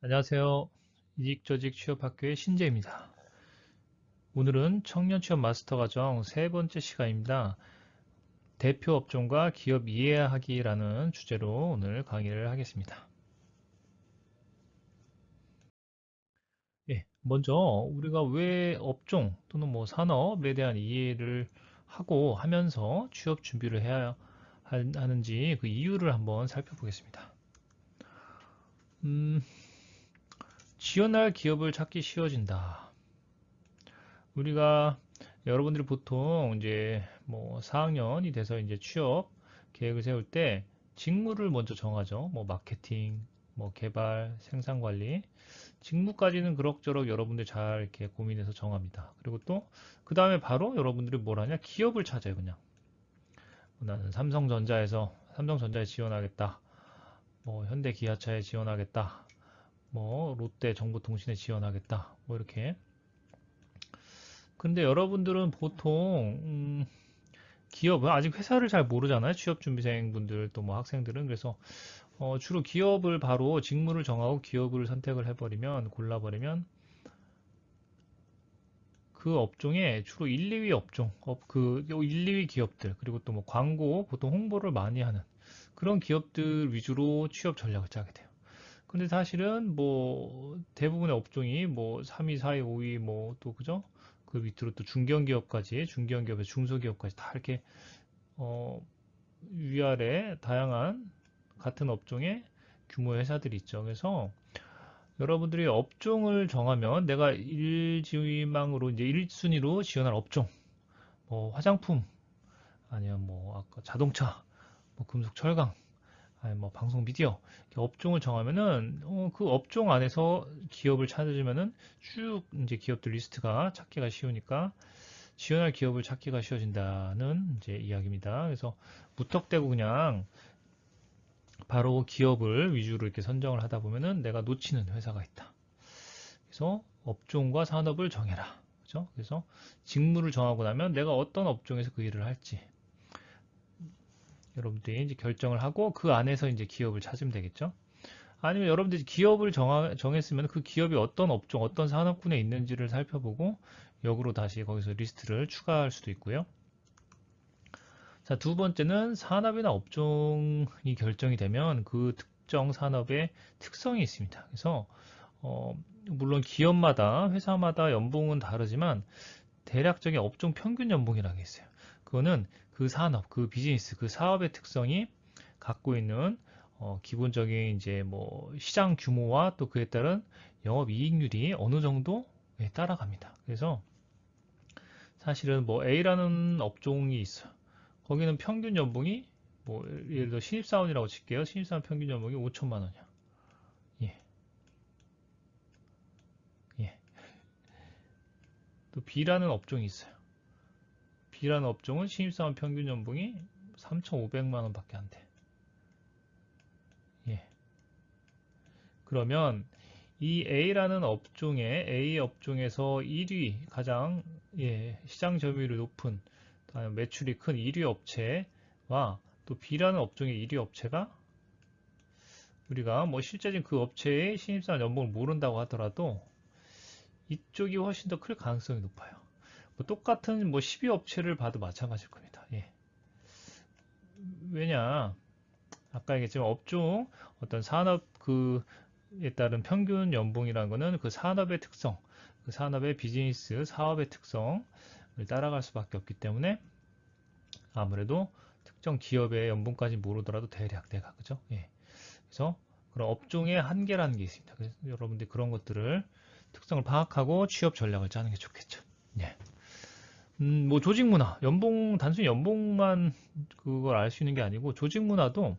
안녕하세요. 이직저직 취업학교의 신재입니다. 오늘은 청년 취업 마스터 과정 세 번째 시간입니다. 대표 업종과 기업 이해하기라는 주제로 오늘 강의를 하겠습니다. 먼저 우리가 왜 업종 또는 산업에 대한 이해를 하고 하면서 취업 준비를 해야 하는지 그 이유를 한번 살펴보겠습니다. 음, 지원할 기업을 찾기 쉬워진다. 우리가 여러분들이 보통 이제 4학년이 돼서 이제 취업 계획을 세울 때 직무를 먼저 정하죠. 마케팅, 개발, 생산 관리. 직무까지는 그럭저럭 여러분들 잘 이렇게 고민해서 정합니다. 그리고 또 그 다음에 바로 여러분들이 뭘 하냐? 기업을 찾아요, 그냥. 나는 삼성전자에 지원하겠다. 현대기아차에 지원하겠다. 롯데정보통신에 지원하겠다. 이렇게. 근데 여러분들은 보통 기업은 아직 회사를 잘 모르잖아요. 취업준비생분들 또 학생들은. 그래서 주로 기업을 바로 직무를 정하고 기업을 선택을 해버리면, 골라버리면 그 업종에 주로 1, 2위 업종, 그 1, 2위 기업들, 그리고 또 광고, 보통 홍보를 많이 하는 그런 기업들 위주로 취업 전략을 짜게 돼요. 근데 사실은 대부분의 업종이 3위, 4위, 5위 또 그죠? 그 밑으로 또 중견기업에서 중소기업까지 다 이렇게 어, 위아래 다양한 같은 업종의 규모의 회사들이 있죠. 그래서 여러분들이 업종을 정하면 내가 일지망으로 이제 1순위로 지원할 업종, 화장품, 아니면 아까 자동차, 금속 철강, 아니 방송 미디어 이렇게 업종을 정하면은 그 업종 안에서 기업을 찾으면은 쭉 이제 기업들 리스트가 찾기가 쉬우니까 지원할 기업을 찾기가 쉬워진다는 이제 이야기입니다. 그래서 무턱대고 그냥 바로 기업을 위주로 이렇게 선정을 하다 보면은 내가 놓치는 회사가 있다. 그래서 업종과 산업을 정해라. 그죠? 그래서 직무를 정하고 나면 내가 어떤 업종에서 그 일을 할지 여러분들이 이제 결정을 하고 그 안에서 이제 기업을 찾으면 되겠죠? 아니면 여러분들이 기업을 정했으면 그 기업이 어떤 업종, 어떤 산업군에 있는지를 살펴보고 역으로 다시 거기서 리스트를 추가할 수도 있고요. 자, 두 번째는 산업이나 업종이 결정이 되면 그 특정 산업의 특성이 있습니다. 그래서 물론 기업마다 회사마다 연봉은 다르지만 대략적인 업종 평균 연봉이라는 게 있어요. 그거는 그 산업, 그 비즈니스, 그 사업의 특성이 갖고 있는 기본적인 이제 시장 규모와 또 그에 따른 영업 이익률이 어느 정도 따라갑니다. 그래서 사실은 A라는 업종이 있어요. 거기는 평균 연봉이 예를 들어 신입사원이라고 칠게요. 신입사원 평균 연봉이 5천만 원이야. 예, 예. 또 B라는 업종이 있어요. B라는 업종은 신입사원 평균 연봉이 3,500만 원밖에 안 돼. 예. 그러면 이 A라는 A 업종에서 1위 가장 시장 점유율이 높은 매출이 큰 1위 업체와 또 B라는 업종의 1위 업체가 우리가 실제적인 그 업체의 신입사원 연봉을 모른다고 하더라도 이쪽이 훨씬 더 클 가능성이 높아요. 똑같은 12 업체를 봐도 마찬가지일 겁니다. 예. 왜냐 아까 얘기했지만 업종 어떤 산업 그에 따른 평균 연봉이라는 거는 그 산업의 특성, 그 산업의 비즈니스 사업의 특성을 따라갈 수밖에 없기 때문에 아무래도 특정 기업의 연봉까지 모르더라도 대략 내가 그죠? 예. 그래서 그런 업종의 한계라는 게 있습니다. 그래서 여러분들이 그런 것들을 특성을 파악하고 취업 전략을 짜는 게 좋겠죠. 예. 조직 문화, 단순히 연봉만 그걸 알 수 있는 게 아니고 조직 문화도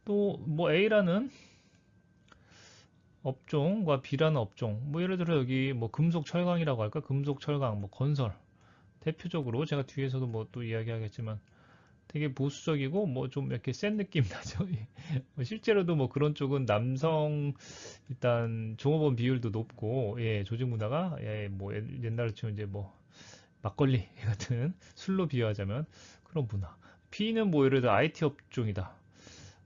또 A라는 업종과 B라는 업종, 예를 들어 여기 금속 철강이라고 할까? 금속 철강, 건설. 대표적으로 제가 뒤에서도 또 이야기하겠지만 되게 보수적이고 좀 이렇게 센 느낌 나죠. 실제로도 그런 쪽은 남성 일단 종업원 비율도 높고 조직 문화가 옛날로 치면 이제 막걸리 같은 술로 비유하자면 그런 문화. B는 예를 들어 IT 업종이다.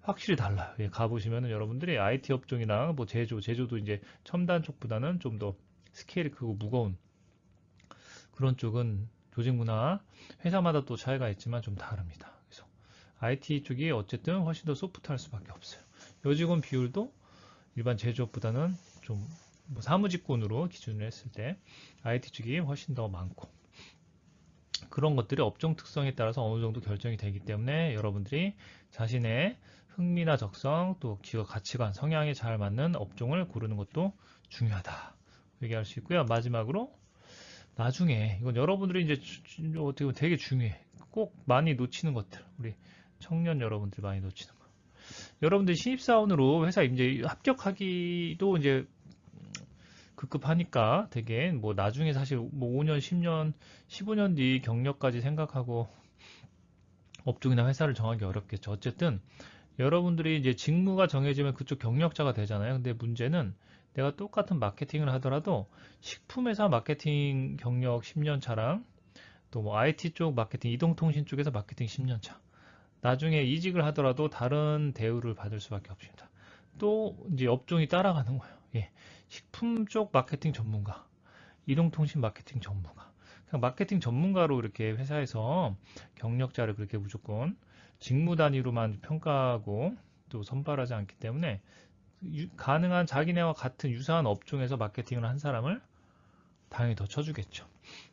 확실히 달라요. 예, 가보시면은 여러분들이 IT 업종이나 뭐 제조도 이제 첨단 쪽보다는 좀 더 스케일이 크고 무거운 그런 쪽은 조직 문화, 회사마다 또 차이가 있지만 좀 다릅니다. 그래서 IT 쪽이 어쨌든 훨씬 더 소프트할 수밖에 없어요. 여직원 비율도 일반 제조업보다는 좀 뭐 사무직군으로 기준을 했을 때 IT 쪽이 훨씬 더 많고 그런 것들이 업종 특성에 따라서 어느 정도 결정이 되기 때문에 여러분들이 자신의 흥미나 적성 또 기업 가치관 성향에 잘 맞는 업종을 고르는 것도 중요하다 얘기할 수 있고요. 마지막으로 나중에 이건 여러분들이 이제 어떻게 보면 되게 중요해. 꼭 많이 놓치는 것들. 우리 청년 여러분들 많이 놓치는 거. 여러분들 신입사원으로 회사 이제 합격하기도 이제 급급하니까 되게 뭐 나중에 사실 뭐 5년, 10년, 15년 뒤 경력까지 생각하고 업종이나 회사를 정하기 어렵겠죠. 어쨌든 여러분들이 이제 직무가 정해지면 그쪽 경력자가 되잖아요. 근데 문제는 내가 똑같은 마케팅을 하더라도 식품회사 마케팅 경력 10년 차랑 또 뭐 IT 쪽 마케팅, 이동통신 쪽에서 마케팅 10년 차. 나중에 이직을 하더라도 다른 대우를 받을 수밖에 없습니다. 또 이제 업종이 따라가는 거예요. 예. 식품 쪽 마케팅 전문가, 이동통신 마케팅 전문가. 그냥 마케팅 전문가로 이렇게 회사에서 경력자를 그렇게 무조건 직무 단위로만 평가하고 또 선발하지 않기 때문에 가능한 자기네와 같은 유사한 업종에서 마케팅을 한 사람을 당연히 더 쳐주겠죠.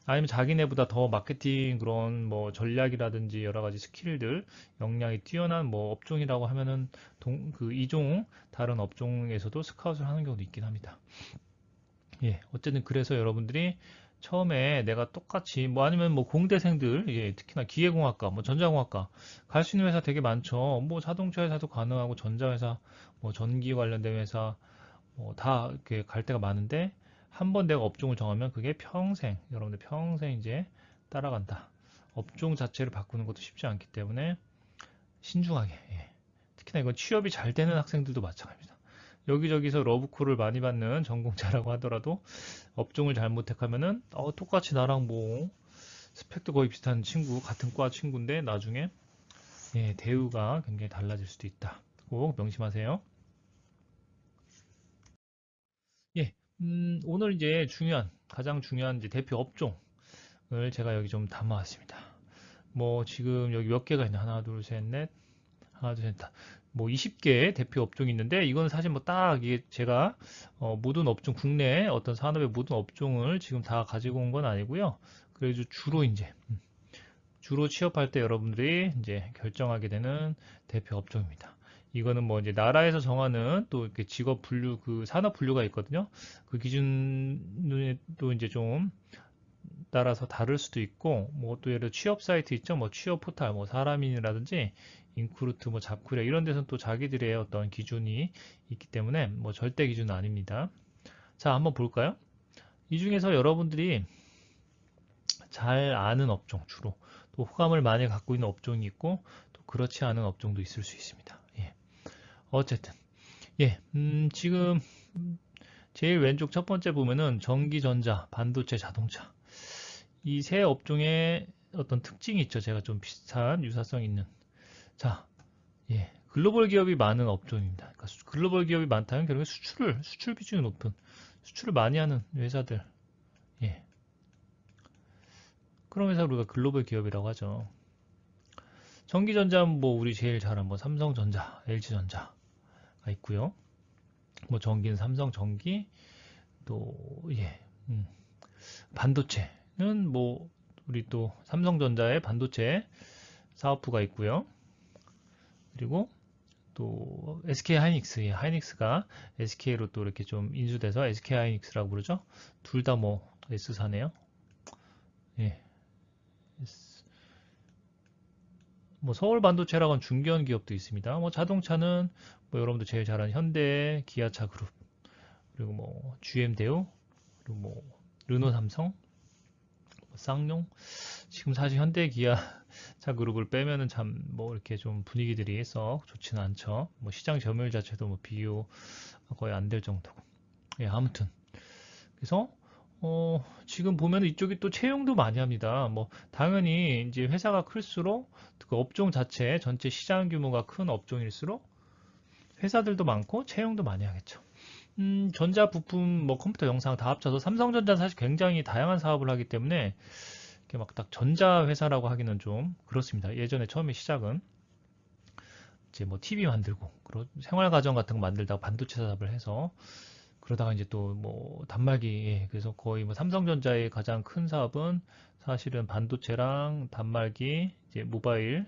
아니면 자기네보다 더 마케팅 그런 뭐 전략이라든지 여러 가지 스킬들, 역량이 뛰어난 뭐 업종이라고 하면은 그 이종 다른 업종에서도 스카웃을 하는 경우도 있긴 합니다. 예, 어쨌든 그래서 여러분들이 처음에 내가 똑같이 뭐 아니면 뭐 공대생들, 예, 특히나 기계공학과, 뭐 전자공학과 갈 수 있는 회사 되게 많죠. 뭐 자동차 회사도 가능하고 전자회사, 뭐 전기 관련된 회사 뭐 다 이렇게 갈 데가 많은데 한 번 내가 업종을 정하면 그게 평생, 여러분들 평생 이제 따라간다. 업종 자체를 바꾸는 것도 쉽지 않기 때문에 신중하게. 예. 특히나 이건 취업이 잘 되는 학생들도 마찬가지입니다. 여기저기서 러브콜을 많이 받는 전공자라고 하더라도 업종을 잘못 택하면은 똑같이 나랑 뭐 스펙도 거의 비슷한 친구, 같은 과 친구인데 나중에 예, 대우가 굉장히 달라질 수도 있다. 꼭 명심하세요. 예, 오늘 이제 가장 중요한 이제 대표 업종을 제가 여기 좀 담아왔습니다. 뭐 지금 여기 몇 개가 있나? 하나, 둘, 셋, 넷, 하나, 둘, 셋, 다. 뭐 20개 대표 업종이 있는데 이건 사실 뭐 딱 이게 제가 모든 업종 국내 어떤 산업의 모든 업종을 지금 다 가지고 온 건 아니고요. 그래서 주로 취업할 때 여러분들이 이제 결정하게 되는 대표 업종입니다. 이거는 뭐 이제 나라에서 정하는 또 이렇게 직업 분류 그 산업 분류가 있거든요. 그 기준에 또 이제 좀 따라서 다를 수도 있고 뭐 또 예를 들어 취업 사이트 있죠. 뭐 취업 포탈 뭐 사람인이라든지 인크루트 뭐 잡쿠리아 이런 데서는 또 자기들의 어떤 기준이 있기 때문에 뭐 절대 기준은 아닙니다. 자, 한번 볼까요? 이 중에서 여러분들이 잘 아는 업종 주로 또 호감을 많이 갖고 있는 업종이 있고 또 그렇지 않은 업종도 있을 수 있습니다. 예. 어쨌든 예, 지금 제일 왼쪽 첫 번째 보면은 전기, 전자, 반도체, 자동차 이 세 업종의 어떤 특징이 있죠. 제가 좀 비슷한 유사성 있는 자, 예, 글로벌 기업이 많은 업종입니다. 그러니까 글로벌 기업이 많다면 결국에 수출 비중이 높은 수출을 많이 하는 회사들 예, 그런 회사 우리가 글로벌 기업이라고 하죠. 전기전자는 뭐 우리 제일 잘 아는 뭐 삼성전자, LG전자가 있고요. 뭐 전기는 삼성전기 또 예, 반도체는 뭐 우리 또 삼성전자의 반도체 사업부가 있고요. 그리고 또 SK 하이닉스, 예, 하이닉스가 SK로 또 이렇게 좀 인수돼서 SK 하이닉스라고 부르죠. 둘 다 뭐 S사네요. 예, 뭐 서울 반도체라고는 중견 기업도 있습니다. 뭐 자동차는 뭐 여러분들 제일 잘 아는 현대, 기아차 그룹, 그리고 뭐 GM 대우, 그리고 뭐 르노 삼성, 뭐 쌍용. 지금 사실 현대 기아차 그룹을 빼면은 참 뭐 이렇게 좀 분위기들이 썩 좋지는 않죠. 뭐 시장 점유율 자체도 뭐 비교 거의 안 될 정도고. 예, 아무튼 그래서 지금 보면 이쪽이 또 채용도 많이 합니다. 뭐 당연히 이제 회사가 클수록 그 업종 자체 전체 시장 규모가 큰 업종일수록 회사들도 많고 채용도 많이 하겠죠. 전자 부품, 뭐 컴퓨터, 영상 다 합쳐서 삼성전자는 사실 굉장히 다양한 사업을 하기 때문에 이렇게 막 딱 전자 회사라고 하기는 좀 그렇습니다. 예전에 처음에 시작은 이제 뭐 TV 만들고 생활 가전 같은 거 만들다가 반도체 사업을 해서 그러다가 이제 또 뭐 단말기 그래서 거의 뭐 삼성전자의 가장 큰 사업은 사실은 반도체랑 단말기 이제 모바일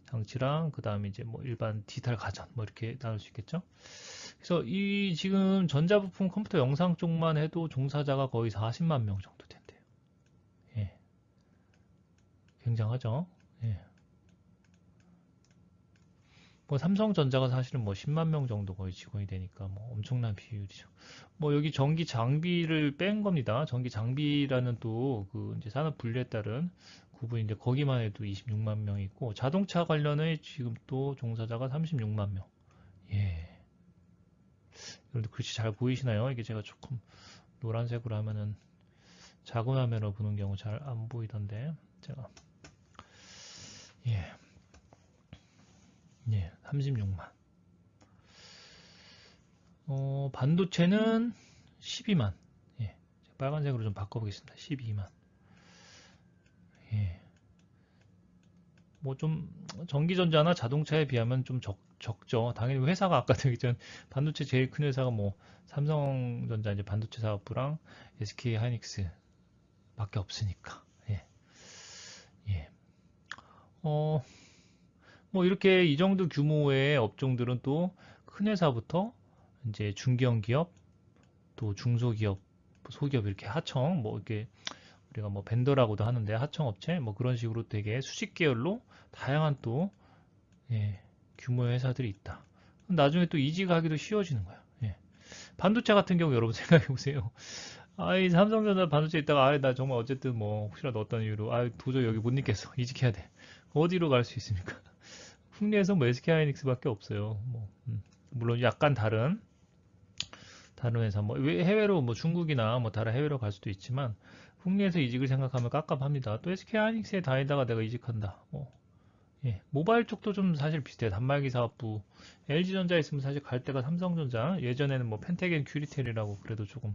장치랑 그다음에 이제 뭐 일반 디지털 가전 뭐 이렇게 나눌 수 있겠죠. 그래서 이 지금 전자부품 컴퓨터 영상 쪽만 해도 종사자가 거의 40만 명 정도 된대요. 예, 굉장하죠. 예. 뭐 삼성전자가 사실은 뭐 10만 명 정도 거의 직원이 되니까 뭐 엄청난 비율이죠. 뭐 여기 전기 장비를 뺀 겁니다. 전기 장비라는 또 그 이제 산업 분류에 따른 구분인데 거기만 해도 26만 명이 있고 자동차 관련해 지금 또 종사자가 36만 명. 예. 여러분들 글씨 잘 보이시나요? 이게 제가 조금 노란색으로 하면은 작은 화면으로 보는 경우 잘 안 보이던데 제가 예. 예, 36만. 반도체는 12만. 예, 빨간색으로 좀 바꿔보겠습니다. 12만. 예, 뭐 좀 전기전자나 자동차에 비하면 좀 적죠. 당연히 회사가 아까 얘기했던 반도체 제일 큰 회사가 뭐 삼성전자 이제 반도체 사업부랑 SK 하이닉스 밖에 없으니까. 예, 예. 어, 뭐 이렇게 이 정도 규모의 업종들은 또 큰 회사부터 이제 중견기업, 또 중소기업, 소기업 이렇게 하청 뭐 이렇게 우리가 뭐 벤더라고도 하는데 하청업체 뭐 그런 식으로 되게 수직 계열로 다양한 또 예, 규모의 회사들이 있다. 나중에 또 이직하기도 쉬워지는 거야. 예. 반도체 같은 경우 여러분 생각해 보세요. 아이 삼성전자 반도체 있다가 아이 나 정말 어쨌든 뭐 혹시라도 어떤 이유로 아 도저히 여기 못 있겠어 이직해야 돼. 어디로 갈 수 있습니까? 국내에서 뭐 SK 하이닉스밖에 없어요. 뭐 물론 약간 다른 회사 뭐 해외로 뭐 중국이나 뭐 다른 해외로 갈 수도 있지만 국내에서 이직을 생각하면 깝깝합니다. 또 SK 하이닉스에 다니다가 내가 이직한다. 뭐 예, 모바일 쪽도 좀 사실 비슷해요. 단말기 사업부 LG전자 있으면 사실 갈 데가 삼성전자 예전에는 뭐 펜테겐 큐리텔이라고 그래도 조금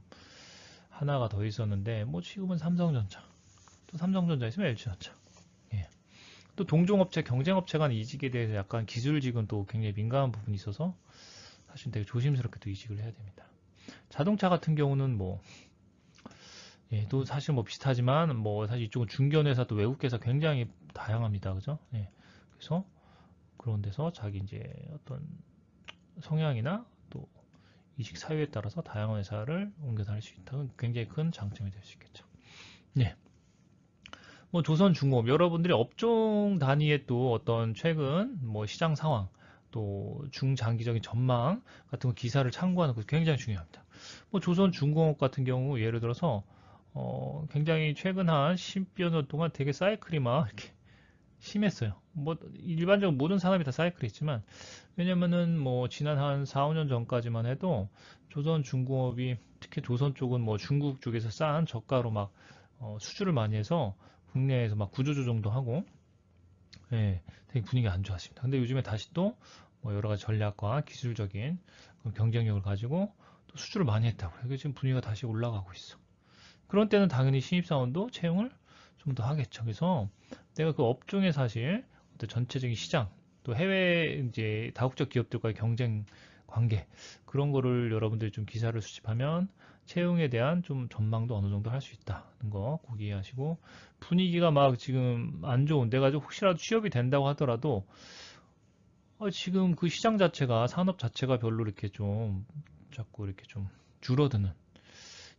하나가 더 있었는데 뭐 지금은 삼성전자 또 삼성전자 있으면 LG전자 예. 또 동종업체 경쟁업체 간 이직에 대해서 약간 기술직은 또 굉장히 민감한 부분이 있어서 사실 되게 조심스럽게 또 이직을 해야 됩니다. 자동차 같은 경우는 뭐 예, 또 사실 뭐 비슷하지만 뭐 사실 이쪽은 중견회사 또 외국회사 굉장히 다양합니다. 그죠? 예. 그래서 그런 데서 자기 이제 어떤 성향이나 또 이직 사유에 따라서 다양한 회사를 옮겨 다닐 수 있다. 굉장히 큰 장점이 될 수 있겠죠. 예. 뭐 조선중공업 여러분들이 업종 단위의 또 어떤 최근 뭐 시장 상황 또 중장기적인 전망 같은 거 기사를 참고하는 것도 굉장히 중요합니다. 뭐 조선중공업 같은 경우 예를 들어서 굉장히 최근 한 10여 년 동안 되게 사이클이 막 이렇게 심했어요. 뭐 일반적으로 모든 산업이 다 사이클이 있지만 왜냐면은 뭐 지난 한 4, 5년 전까지만 해도 조선중공업이 특히 조선 쪽은 뭐 중국 쪽에서 싼 저가로 막 수주를 많이 해서 국내에서 막 구조조정도 하고 예, 되게 분위기가 안 좋았습니다. 근데 요즘에 다시 또 뭐 여러 가지 전략과 기술적인 경쟁력을 가지고 또 수주를 많이 했다고. 그래서 지금 분위기가 다시 올라가고 있어. 그런 때는 당연히 신입사원도 채용을 좀 더 하겠죠. 그래서 내가 그 업종의 사실 어떤 전체적인 시장 또 해외 이제 다국적 기업들과의 경쟁 관계 그런 거를 여러분들이 좀 기사를 수집하면 채용에 대한 좀 전망도 어느 정도 할 수 있다는 거 꼭 이해하시고 분위기가 막 지금 안 좋은데 가지고 혹시라도 취업이 된다고 하더라도 지금 그 시장 자체가 산업 자체가 별로 이렇게 좀 자꾸 이렇게 좀 줄어드는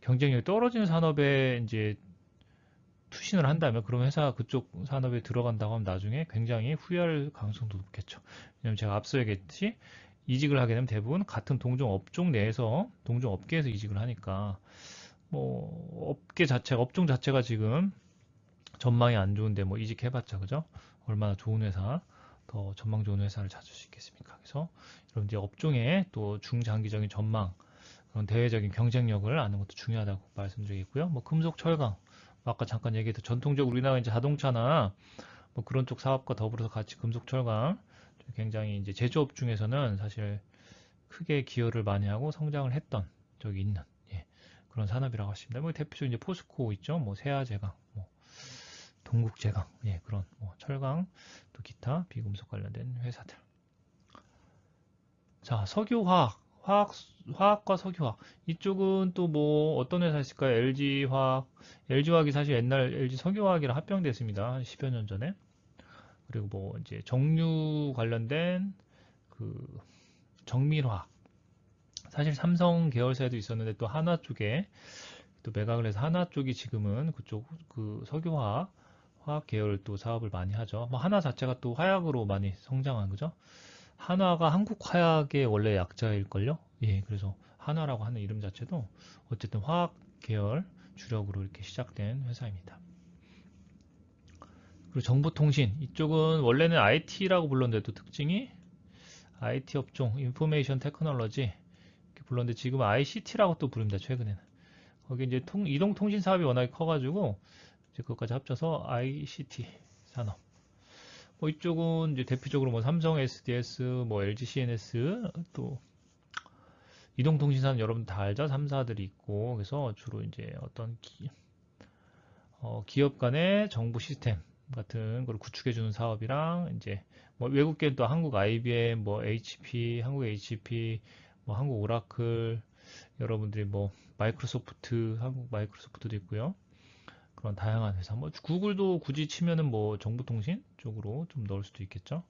경쟁력이 떨어지는 산업에 이제 투신을 한다면 그럼 회사가 그쪽 산업에 들어간다고 하면 나중에 굉장히 후회할 가능성도 높겠죠. 왜냐면 제가 앞서 얘기했듯이 이직을 하게 되면 대부분 같은 동종 업종 내에서 동종 업계에서 이직을 하니까 뭐 업계 자체가 업종 자체가 지금 전망이 안 좋은데 뭐 이직해봤자 그죠? 얼마나 좋은 회사 더 전망 좋은 회사를 찾을 수 있겠습니까? 그래서 이런 이제 업종의 또 중장기적인 전망 그런 대외적인 경쟁력을 아는 것도 중요하다고 말씀드리겠고요. 뭐 금속 철강 아까 잠깐 얘기했던 전통적으로 우리나라 이제 자동차나 뭐 그런 쪽 사업과 더불어서 같이 금속 철강 굉장히 이제 제조업 중에서는 사실 크게 기여를 많이 하고 성장을 했던 적이 있는 예, 그런 산업이라고 하십니다. 뭐 대표적으로 이제 포스코 있죠. 뭐 세아제강, 뭐 동국제강, 예, 그런 뭐 철강, 또 기타 비금속 관련된 회사들. 자, 석유화학, 화학과 석유화학. 이쪽은 또 뭐 어떤 회사 있을까요? LG화학, LG화학이 사실 옛날 LG 석유화학이랑 합병됐습니다. 한 10여 년 전에. 그리고 뭐 이제 정유 관련된 그 정밀화학. 사실 삼성 계열사에도 있었는데 또 한화 쪽에 또 매각을 해서 한화 쪽이 지금은 그쪽 그 석유화학 화학 계열 또 사업을 많이 하죠. 뭐 한화 자체가 또 화약으로 많이 성장한 거죠. 한화가 한국 화약의 원래 약자일걸요? 예, 그래서 한화라고 하는 이름 자체도 어쨌든 화학 계열 주력으로 이렇게 시작된 회사입니다. 그리고 정보통신 이쪽은 원래는 IT라고 불렀는데 또 특징이 IT 업종, 인포메이션 테크놀로지 이렇게 불렀는데 지금 ICT라고 또 부릅니다. 최근에는 거기 이제 이동통신 사업이 워낙에 커가지고 이제 그것까지 합쳐서 ICT 산업. 뭐 이쪽은 이제 대표적으로 뭐 삼성 SDS, 뭐 LG CNS 또 이동통신사는 여러분 다 알죠? 3사들이 있고 그래서 주로 이제 어떤 기업 간의 정보 시스템 같은 걸 구축해주는 사업이랑 이제 뭐 외국계는 또 한국 IBM, 뭐 HP, 한국 HP, 뭐 한국 오라클, 여러분들이 뭐 마이크로소프트, 한국 마이크로소프트도 있고요. 그런 다양한 회사. 뭐 구글도 굳이 치면은 뭐 정보통신 쪽으로 좀 넣을 수도 있겠죠.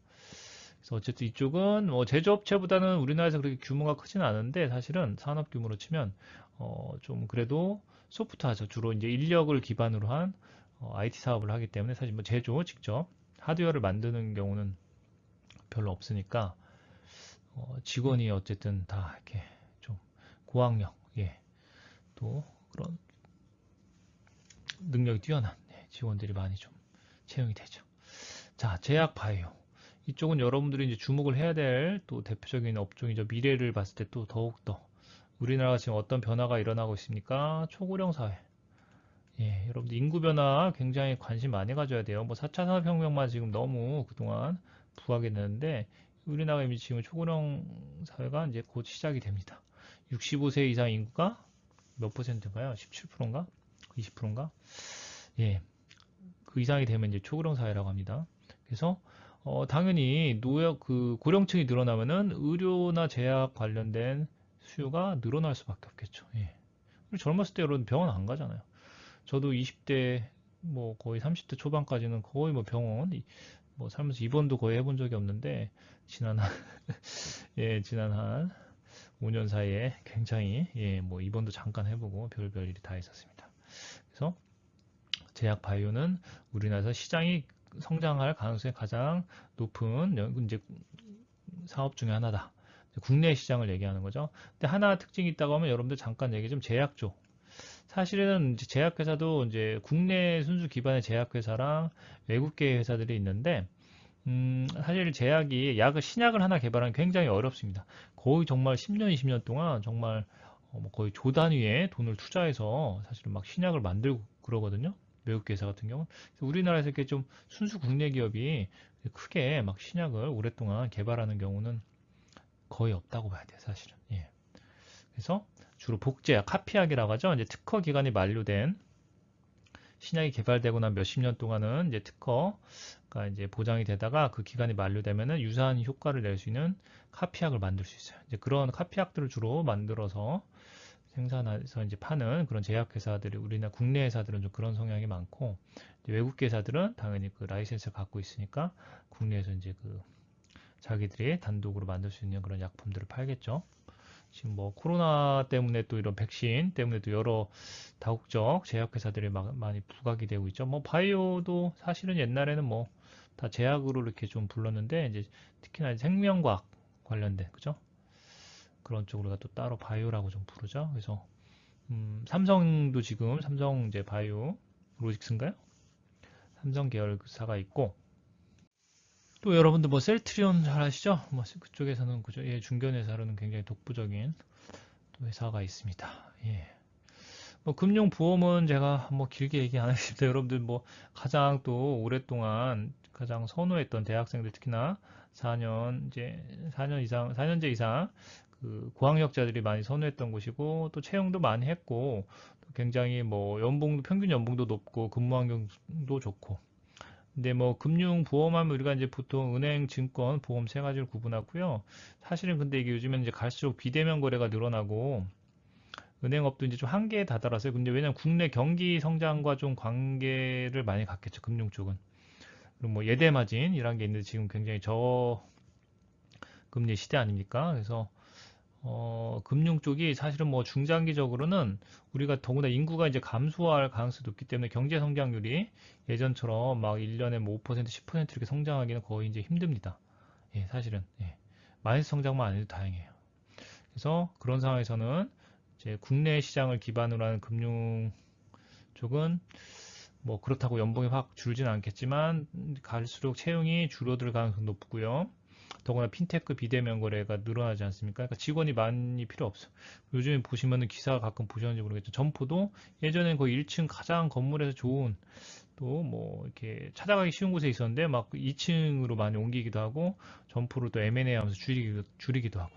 그래서 어쨌든 이쪽은 뭐 제조업체보다는 우리나라에서 그렇게 규모가 크지는 않은데 사실은 산업 규모로 치면 좀 그래도 소프트하죠. 주로 이제 인력을 기반으로 한 IT 사업을 하기 때문에 사실 뭐 제조 직접 하드웨어를 만드는 경우는 별로 없으니까 직원이 어쨌든 다 이렇게 좀 고학력, 예, 또 그런 능력이 뛰어난 직원들이 많이 좀 채용이 되죠. 자, 제약 바이오. 이쪽은 여러분들이 이제 주목을 해야 될 또 대표적인 업종이죠. 미래를 봤을 때 또 더욱더 우리나라가 지금 어떤 변화가 일어나고 있습니까? 초고령 사회. 예, 여러분들 인구 변화 굉장히 관심 많이 가져야 돼요. 뭐 4차 산업혁명만 지금 너무 그동안 부각이 되는데 우리나라가 이미 지금 초고령 사회가 이제 곧 시작이 됩니다. 65세 이상 인구가 몇 퍼센트인가요? 17%인가? 20%인가? 예, 그 이상이 되면 이제 초고령 사회라고 합니다. 그래서 당연히 그 고령층이 늘어나면은 의료나 제약 관련된 수요가 늘어날 수밖에 없겠죠. 예. 젊었을 때 여러분 병원 안 가잖아요. 저도 20대 뭐 거의 30대 초반까지는 거의 뭐 병원 뭐 살면서 입원도 거의 해본 적이 없는데 지난 한 예, 지난 한 5년 사이에 굉장히 예, 뭐 입원도 잠깐 해보고 별별 일이 다 있었습니다. 그래서 제약 바이오는 우리나라에서 시장이 성장할 가능성이 가장 높은 이제 사업 중에 하나다. 국내 시장을 얘기하는 거죠. 근데 하나 특징이 있다고 하면 여러분들 잠깐 얘기 좀 제약 쪽. 사실은 이제 제약회사도 이제 국내 순수 기반의 제약회사랑 외국계 회사들이 있는데, 사실 제약이 신약을 하나 개발하는 게 굉장히 어렵습니다. 거의 정말 10년, 20년 동안 정말 뭐 거의 조 단위의 돈을 투자해서 사실은 막 신약을 만들고 그러거든요. 외국계 회사 같은 경우는. 우리나라에서 이렇게 좀 순수 국내 기업이 크게 막 신약을 오랫동안 개발하는 경우는 거의 없다고 봐야 돼요, 사실은. 예. 그래서 주로 복제약, 카피약이라고 하죠. 이제 특허 기간이 만료된 신약이 개발되고 난 몇십 년 동안은 이제 특허가 이제 보장이 되다가 그 기간이 만료되면은 유사한 효과를 낼 수 있는 카피약을 만들 수 있어요. 이제 그런 카피약들을 주로 만들어서 생산해서 이제 파는 그런 제약회사들이 우리나라 국내 회사들은 좀 그런 성향이 많고 외국계 회사들은 당연히 그 라이센스를 갖고 있으니까 국내에서 이제 그 자기들이 단독으로 만들 수 있는 그런 약품들을 팔겠죠. 지금 뭐 코로나 때문에 또 이런 백신 때문에 또 여러 다국적 제약회사들이 많이 부각이 되고 있죠. 뭐 바이오도 사실은 옛날에는 뭐 다 제약으로 이렇게 좀 불렀는데 이제 특히나 생명과학 관련된 그죠? 그런 쪽으로 또 따로 바이오라고 좀 부르죠. 그래서 삼성도 지금 삼성 이제 바이오 로직스인가요? 삼성 계열사가 있고 또 여러분들 뭐 셀트리온 잘 아시죠? 뭐 그쪽에서는 그죠? 예, 중견회사로는 굉장히 독보적인 또 회사가 있습니다. 예. 뭐 금융보험은 제가 뭐 길게 얘기 안 하겠습니다. 여러분들 뭐 가장 또 오랫동안 가장 선호했던 대학생들 특히나 4년제 이상 그 고학력자들이 많이 선호했던 곳이고 또 채용도 많이 했고 또 굉장히 뭐 연봉도 평균 연봉도 높고 근무 환경도 좋고 근데 뭐 금융 보험하면 우리가 이제 보통 은행, 증권, 보험 세 가지를 구분하고요. 사실은 근데 이게 요즘에는 이제 갈수록 비대면 거래가 늘어나고 은행업도 이제 좀 한계에 다다랐어요. 근데 왜냐면 국내 경기 성장과 좀 관계를 많이 갖겠죠. 금융 쪽은. 그리고 뭐 예대 마진이란 게 있는데 지금 굉장히 저금리 시대 아닙니까? 그래서 금융 쪽이 사실은 뭐 중장기적으로는 우리가 더구나 인구가 이제 감소할 가능성이 높기 때문에 경제 성장률이 예전처럼 막 1년에 뭐 5%, 10% 이렇게 성장하기는 거의 이제 힘듭니다. 예, 사실은. 예. 마이너스 성장만 안 해도 다행이에요. 그래서 그런 상황에서는 이제 국내 시장을 기반으로 하는 금융 쪽은 뭐 그렇다고 연봉이 확 줄지는 않겠지만 갈수록 채용이 줄어들 가능성이 높고요. 더구나 핀테크 비대면 거래가 늘어나지 않습니까? 그러니까 직원이 많이 필요 없어. 요즘에 보시면은 기사 가끔 보셨는지 모르겠죠. 점포도 예전엔 거의 1층 가장 건물에서 좋은 또 뭐 이렇게 찾아가기 쉬운 곳에 있었는데 막 2층으로 많이 옮기기도 하고 점포를 또 M&A 하면서 줄이기도 하고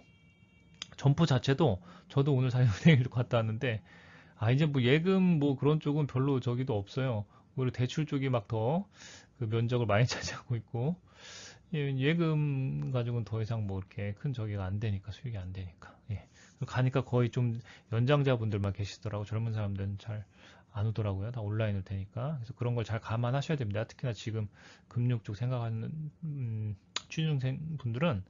점포 자체도 저도 오늘 사실 은행을 갔다 왔는데 이제 뭐 예금 뭐 그런 쪽은 별로 저기도 없어요. 오히려 대출 쪽이 막 더 그 면적을 많이 차지하고 있고 예금 가지고는 더 이상 뭐 이렇게 큰 저기가 안 되니까 수익이 안 되니까 예. 가니까 거의 좀 연장자분들만 계시더라고. 젊은 사람들은 잘 안 오더라고요. 다 온라인으로 되니까. 그래서 그런 걸 잘 감안하셔야 됩니다. 특히나 지금 금융 쪽 생각하는 취준생 분들은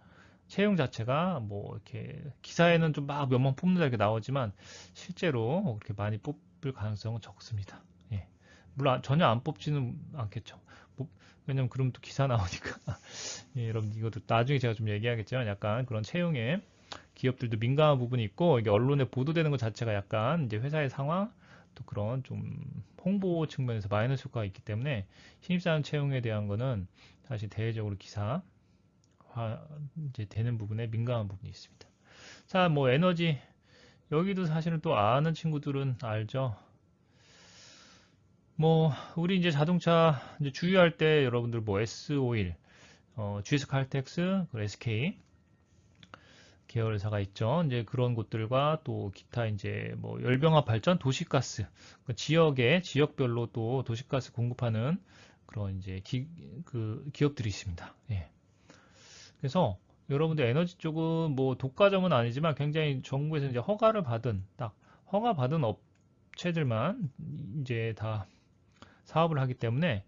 채용 자체가 뭐 이렇게 기사에는 좀 막 몇만 뽑는다 이렇게 나오지만 실제로 그렇게 많이 뽑을 가능성은 적습니다. 예. 물론 전혀 안 뽑지는 않겠죠. 왜냐면 그럼 또 기사 나오니까. 예, 여러분 이것도 나중에 제가 좀 얘기하겠지만 약간 그런 채용에 기업들도 민감한 부분이 있고 이게 언론에 보도되는 것 자체가 약간 이제 회사의 상황 또 그런 좀 홍보 측면에서 마이너스 효과가 있기 때문에 신입사원 채용에 대한 거는 사실 대외적으로 기사 이제 되는 부분에 민감한 부분이 있습니다. 자, 뭐 에너지 여기도 사실은 또 아는 친구들은 알죠. 뭐 우리 이제 자동차 이제 주유할 때 여러분들 뭐 S-오일, GS 칼텍스, SK 계열사가 있죠. 이제 그런 곳들과 또 기타 이제 뭐 열병합 발전, 도시가스 그 지역별로 또 도시가스 공급하는 그런 이제 그 기업들이 있습니다. 예. 그래서 여러분들 에너지 쪽은 뭐 독과점은 아니지만 굉장히 정부에서 이제 허가를 받은 딱 허가 받은 업체들만 이제 다 사업을 하기 때문에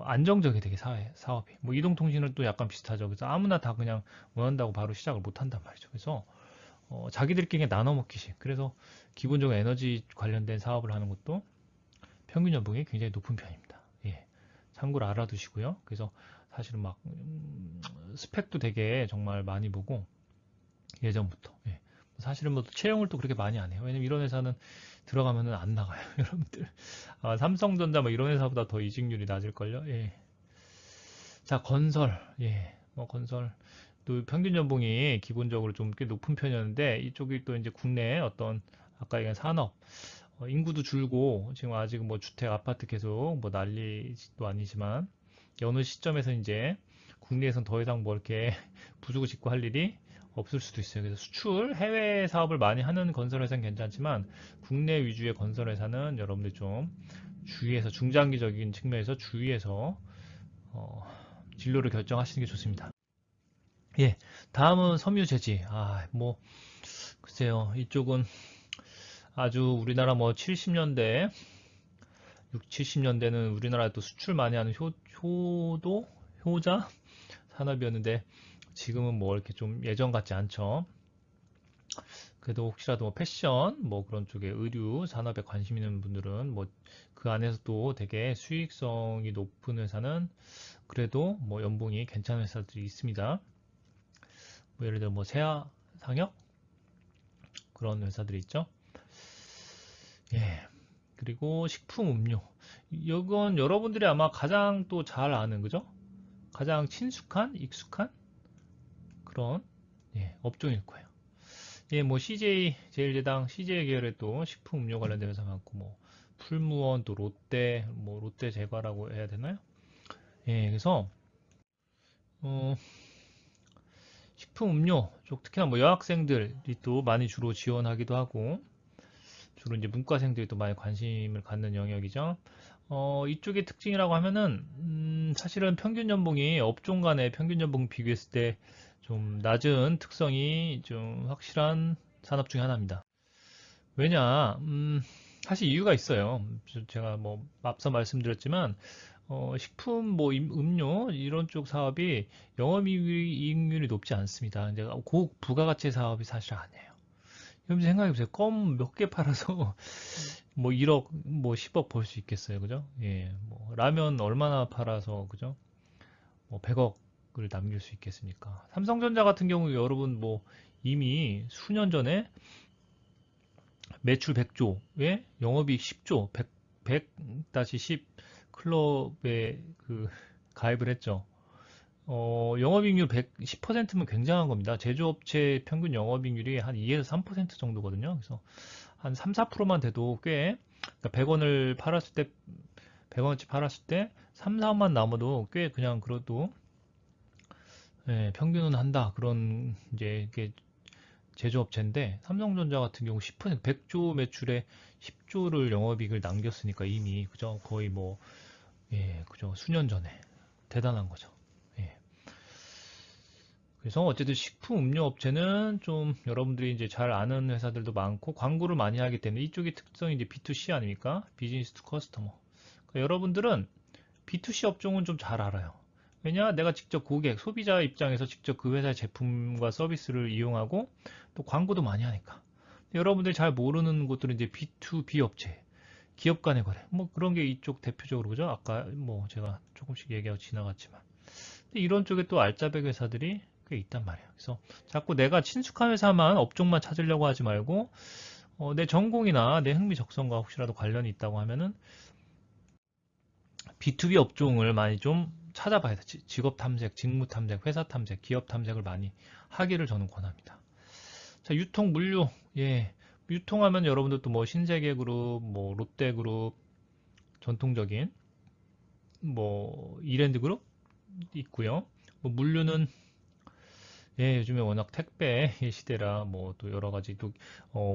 안정적이 되게 사업이 뭐 이동통신은 또 약간 비슷하죠. 그래서 아무나 다 그냥 원한다고 바로 시작을 못 한단 말이죠. 그래서 자기들끼리 나눠 먹기식. 그래서 기본적으로 에너지 관련된 사업을 하는 것도 평균 연봉이 굉장히 높은 편입니다. 예. 참고로 알아두시고요. 그래서 사실은 막 스펙도 되게 정말 많이 보고 예전부터 예. 사실은 뭐 채용을 또 그렇게 많이 안 해요. 왜냐면 이런 회사는 들어가면은 안 나가요. 여러분들 삼성전자 뭐 이런 회사보다 더 이직률이 낮을걸요. 예. 자 건설 예. 뭐 건설 또 평균 연봉이 기본적으로 좀 꽤 높은 편이었는데 이쪽이 또 이제 국내 어떤 아까 얘기한 산업 인구도 줄고 지금 아직 뭐 주택 아파트 계속 뭐 난리도 아니지만 어느 시점에서 이제 국내에선 더 이상 뭐 이렇게 부수고 짓고 할 일이 없을 수도 있어요. 그래서 수출 해외 사업을 많이 하는 건설회사는 괜찮지만 국내 위주의 건설회사는 여러분들 좀 주의해서 중장기적인 측면에서 주의해서 어, 진로를 결정하시는 게 좋습니다. 예, 다음은 섬유재지. 뭐 글쎄요, 이쪽은 아주 우리나라 뭐 70년대 6, 70년대는 우리나라 또 수출 많이 하는 효자 산업이었는데 지금은 뭐 이렇게 좀 예전 같지 않죠. 그래도 혹시라도 뭐 패션 뭐 그런 쪽에 의류 산업에 관심 있는 분들은 뭐 그 안에서도 되게 수익성이 높은 회사는 그래도 뭐 연봉이 괜찮은 회사들이 있습니다. 뭐 예를 들어 뭐 세아 상혁 그런 회사들이 있죠. 예. 그리고 식품 음료. 이건 여러분들이 아마 가장 또 잘 아는 그죠? 가장 친숙한, 익숙한 그런 업종일 거예요. 예, 뭐 CJ 제일제당, CJ 계열의 또 식품 음료 관련된 회사 많고 뭐 풀무원 또 롯데 뭐 롯데 제과라고 해야 되나요? 예, 그래서 어, 식품 음료 쪽 특히나 뭐 여학생들이 또 많이 주로 지원하기도 하고 주로 이제 문과생들이 또 많이 관심을 갖는 영역이죠. 이쪽의 특징이라고 하면은 사실은 평균 연봉이 업종 간의 평균 연봉 비교했을 때 좀 낮은 특성이 좀 확실한 산업 중에 하나입니다. 왜냐? 사실 이유가 있어요. 제가 뭐 앞서 말씀드렸지만 식품, 뭐 음료 이런 쪽 사업이 영업이익률이 높지 않습니다. 이제 고부가가치 사업이 사실 아니에요. 여러분 생각해보세요. 껌 몇 개 팔아서 뭐 1억, 뭐 10억 벌 수 있겠어요, 그죠? 예, 뭐 라면 얼마나 팔아서 그죠? 뭐 100억을 남길 수 있겠습니까? 삼성전자 같은 경우 여러분 뭐 이미 수년 전에 매출 100조에 영업이익 10조, 100-10 클럽에 그 가입을 했죠. 영업이익률 10%면 굉장한 겁니다. 제조업체 평균 영업이익률이 한 2에서 3% 정도거든요. 그래서 한 3, 4%만 돼도 꽤, 그러니까 100원을 팔았을 때, 100원어치 팔았을 때 3, 4원만 남아도 꽤 그냥 그래도 예, 평균은 한다. 그런 이제 이게 제조업체인데 삼성전자 같은 경우 10%, 100조 매출에 10조를 영업이익을 남겼으니까 이미 그죠? 거의 뭐 예, 그죠? 수년 전에 대단한 거죠. 예. 그래서 어쨌든 식품 음료 업체는 좀 여러분들이 이제 잘 아는 회사들도 많고 광고를 많이 하기 때문에 이쪽의 특성이 이제 B2C 아닙니까? 비즈니스 투 커스터머. 그러니까 여러분들은 B2C 업종은 좀 잘 알아요. 왜냐? 내가 직접 고객, 소비자 입장에서 직접 그 회사의 제품과 서비스를 이용하고 또 광고도 많이 하니까. 여러분들이 잘 모르는 곳들은 이제 B2B 업체, 기업 간의 거래. 뭐 그런 게 이쪽 대표적으로 그죠? 아까 뭐 제가 조금씩 얘기하고 지나갔지만. 근데 이런 쪽에 또 알짜배기 회사들이 꽤 있단 말이에요. 그래서 자꾸 내가 친숙한 회사만 업종만 찾으려고 하지 말고 내 전공이나 내 흥미 적성과 혹시라도 관련이 있다고 하면은 B2B 업종을 많이 좀 찾아봐야 돼. 직업 탐색, 직무 탐색, 회사 탐색, 기업 탐색을 많이 하기를 저는 권합니다. 자, 유통 물류. 예. 유통하면 여러분들도 뭐 신세계그룹, 뭐 롯데그룹, 전통적인 뭐 이랜드그룹 있고요. 뭐 물류는 예, 요즘에 워낙 택배 시대라 뭐 또 여러 가지 또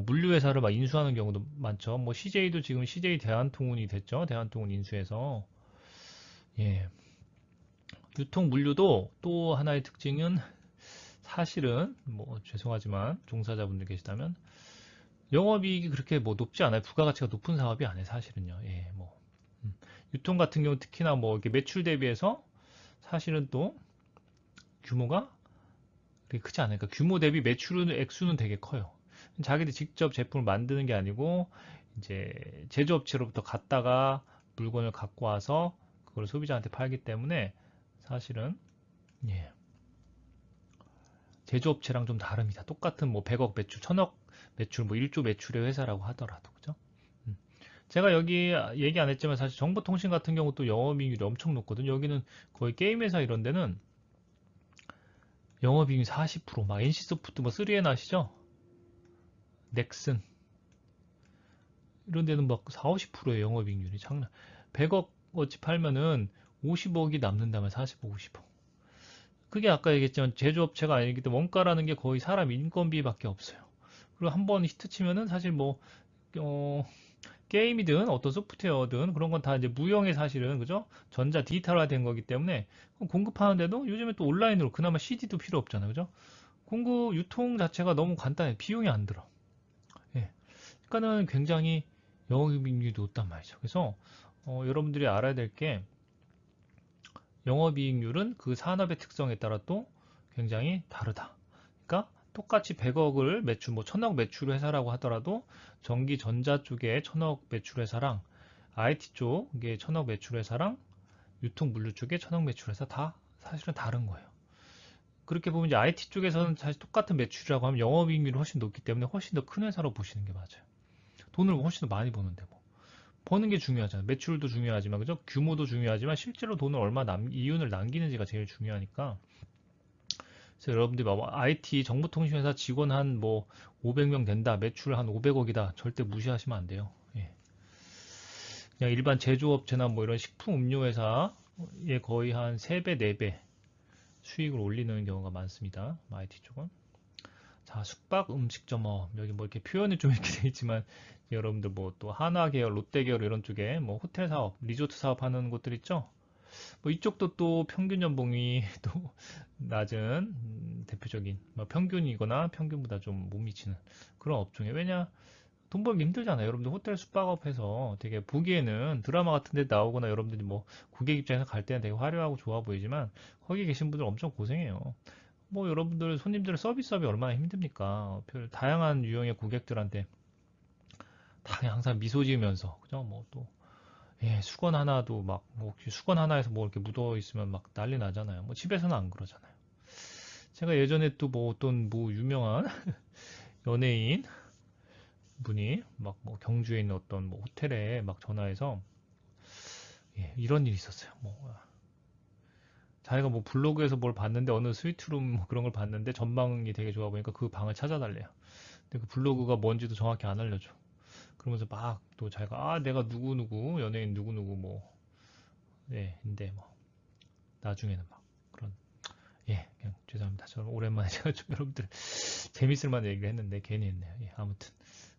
물류 회사를 막 인수하는 경우도 많죠. 뭐 CJ도 지금 CJ 대한통운이 됐죠. 대한통운 인수해서 예. 유통 물류도 또 하나의 특징은 사실은 뭐 죄송하지만 종사자분들 계시다면 영업이익이 그렇게 뭐 높지 않아요. 부가가치가 높은 사업이 아니에요. 사실은요. 예, 뭐 유통 같은 경우 특히나 뭐 이렇게 매출 대비해서 사실은 또 규모가 그렇게 크지 않으니까 규모 대비 매출 액수는 되게 커요. 자기들 직접 제품을 만드는 게 아니고 이제 제조업체로부터 갔다가 물건을 갖고 와서 그걸 소비자한테 팔기 때문에 사실은 예, 제조업체랑 좀 다릅니다. 똑같은 뭐 100억 매출, 1000억 매출, 뭐 1조 매출의 회사라고 하더라도 그죠? 음. 제가 여기 얘기 안 했지만 사실 정보통신 같은 경우 또 영업이익률이 엄청 높거든요. 여기는 거의 게임 회사 이런 데는 영업이익률 40%, 막 NC소프트 뭐 3N 아시죠? 넥슨 이런 데는 막 4, 50%의 영업이익률이 장난. 100억 어치 팔면은 50억이 남는다면 40억, 50억. 그게 아까 얘기했지만 제조업체가 아니기 때문에 원가라는 게 거의 사람 인건비밖에 없어요. 그리고 한 번 히트 치면은 사실 뭐 어, 게임이든 어떤 소프트웨어든 그런 건 다 이제 무형의 사실은 그죠? 전자 디지털화 된 거기 때문에 공급하는데도 요즘에 또 온라인으로 그나마 CD도 필요 없잖아요. 그죠? 공급 유통 자체가 너무 간단해. 비용이 안 들어. 예. 그러니까는 굉장히 영업이익률이 높단 말이죠. 그래서 여러분들이 알아야 될 게 영업이익률은 그 산업의 특성에 따라 또 굉장히 다르다. 그러니까 똑같이 100억을 매출, 뭐 1000억 매출 회사라고 하더라도 전기 전자 쪽에 1000억 매출 회사랑 IT 쪽에 1000억 매출 회사랑 유통 물류 쪽에 1000억 매출 회사 다 사실은 다른 거예요. 그렇게 보면 이제 IT 쪽에서는 사실 똑같은 매출이라고 하면 영업이익률이 훨씬 높기 때문에 훨씬 더 큰 회사로 보시는 게 맞아요. 돈을 훨씬 더 많이 버는데 뭐. 버는 게 중요하잖아요. 매출도 중요하지만 그죠? 규모도 중요하지만 실제로 돈을 얼마 이윤을 남기는지가 제일 중요하니까. 그래서 여러분들이 막 IT 정보통신회사 직원 한 뭐 500명 된다, 매출 한 500억이다 절대 무시하시면 안 돼요. 예. 그냥 일반 제조업체나 뭐 이런 식품 음료 회사 예, 거의 한 3배, 4배 수익을 올리는 경우가 많습니다. IT 쪽은. 자, 숙박 음식점 여기 뭐 이렇게 표현이 좀 이렇게 돼 있지만 여러분들 뭐 또 한화 계열, 롯데 계열 이런 쪽에 뭐 호텔 사업, 리조트 사업 하는 곳들 있죠? 뭐 이쪽도 또 평균 연봉이 또 낮은 대표적인 뭐 평균이거나 평균보다 좀 못 미치는 그런 업종에 왜냐 돈 벌기 힘들잖아요. 여러분들 호텔 숙박업해서 되게 보기에는 드라마 같은 데 나오거나 여러분들이 뭐 고객 입장에서 갈 때는 되게 화려하고 좋아 보이지만 거기 계신 분들 엄청 고생해요. 뭐 여러분들 손님들 서비스업이 얼마나 힘듭니까? 별 다양한 유형의 고객들한테 다 그냥 항상 미소 지으면서 그죠? 뭐 또 예, 수건 하나도 뭐 수건 하나에서 뭐 이렇게 묻어 있으면 막 난리 나잖아요. 뭐 집에서는 안 그러잖아요. 제가 예전에 또 뭐 어떤 뭐 유명한 연예인 분이 막 뭐 경주에 있는 어떤 뭐 호텔에 막 전화해서 예, 이런 일이 있었어요. 뭐 자기가 뭐 블로그에서 뭘 봤는데 어느 스위트룸 뭐 그런 걸 봤는데 전망이 되게 좋아 보니까 그 방을 찾아달래요. 근데 그 블로그가 뭔지도 정확히 안 알려줘. 그러면서 막 또 자기가 내가 누구누구 연예인 누구누구 뭐 예, 근데 뭐 나중에는 막 그런 예, 그냥 죄송합니다. 저는 오랜만에 제가 좀 여러분들 재밌을 만한 얘기를 했는데 괜히 했네요. 예, 아무튼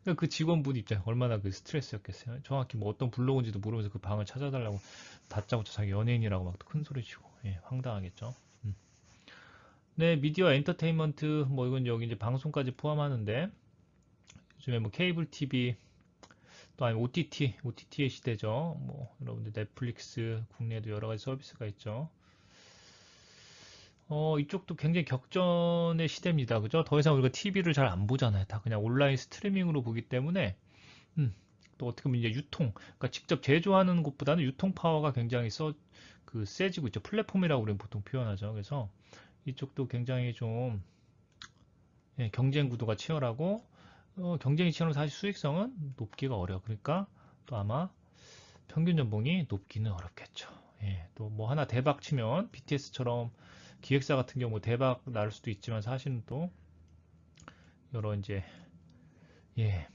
그러니까 그 직원분 입장 얼마나 그 스트레스였겠어요. 정확히 뭐 어떤 블로그인지도 모르면서 그 방을 찾아달라고 다짜고짜 자기 연예인이라고 막 큰 소리 치고 예, 황당하겠죠. 음. 네, 미디어 엔터테인먼트 뭐 이건 여기 이제 방송까지 포함하는데 요즘에 뭐 케이블 TV 또 아니면 OTT의 시대죠. 뭐 여러분들 넷플릭스 국내에도 여러 가지 서비스가 있죠. 이쪽도 굉장히 격전의 시대입니다. 그죠? 더 이상 우리가 TV를 잘 안 보잖아요. 다 그냥 온라인 스트리밍으로 보기 때문에, 음, 또 어떻게 보면 이제 그러니까 직접 제조하는 것보다는 유통 파워가 굉장히 세지고 있죠. 플랫폼이라고 우리는 보통 표현하죠. 그래서 이쪽도 굉장히 좀, 예, 경쟁 구도가 치열하고, 경쟁이 치열하면 사실 수익성은 높기가 어려워. 그러니까 또 아마 평균 연봉이 높기는 어렵겠죠. 예, 또 뭐 하나 대박 치면 BTS처럼 기획사 같은 경우 대박 날 수도 있지만 사실은 또 여러 이제 예,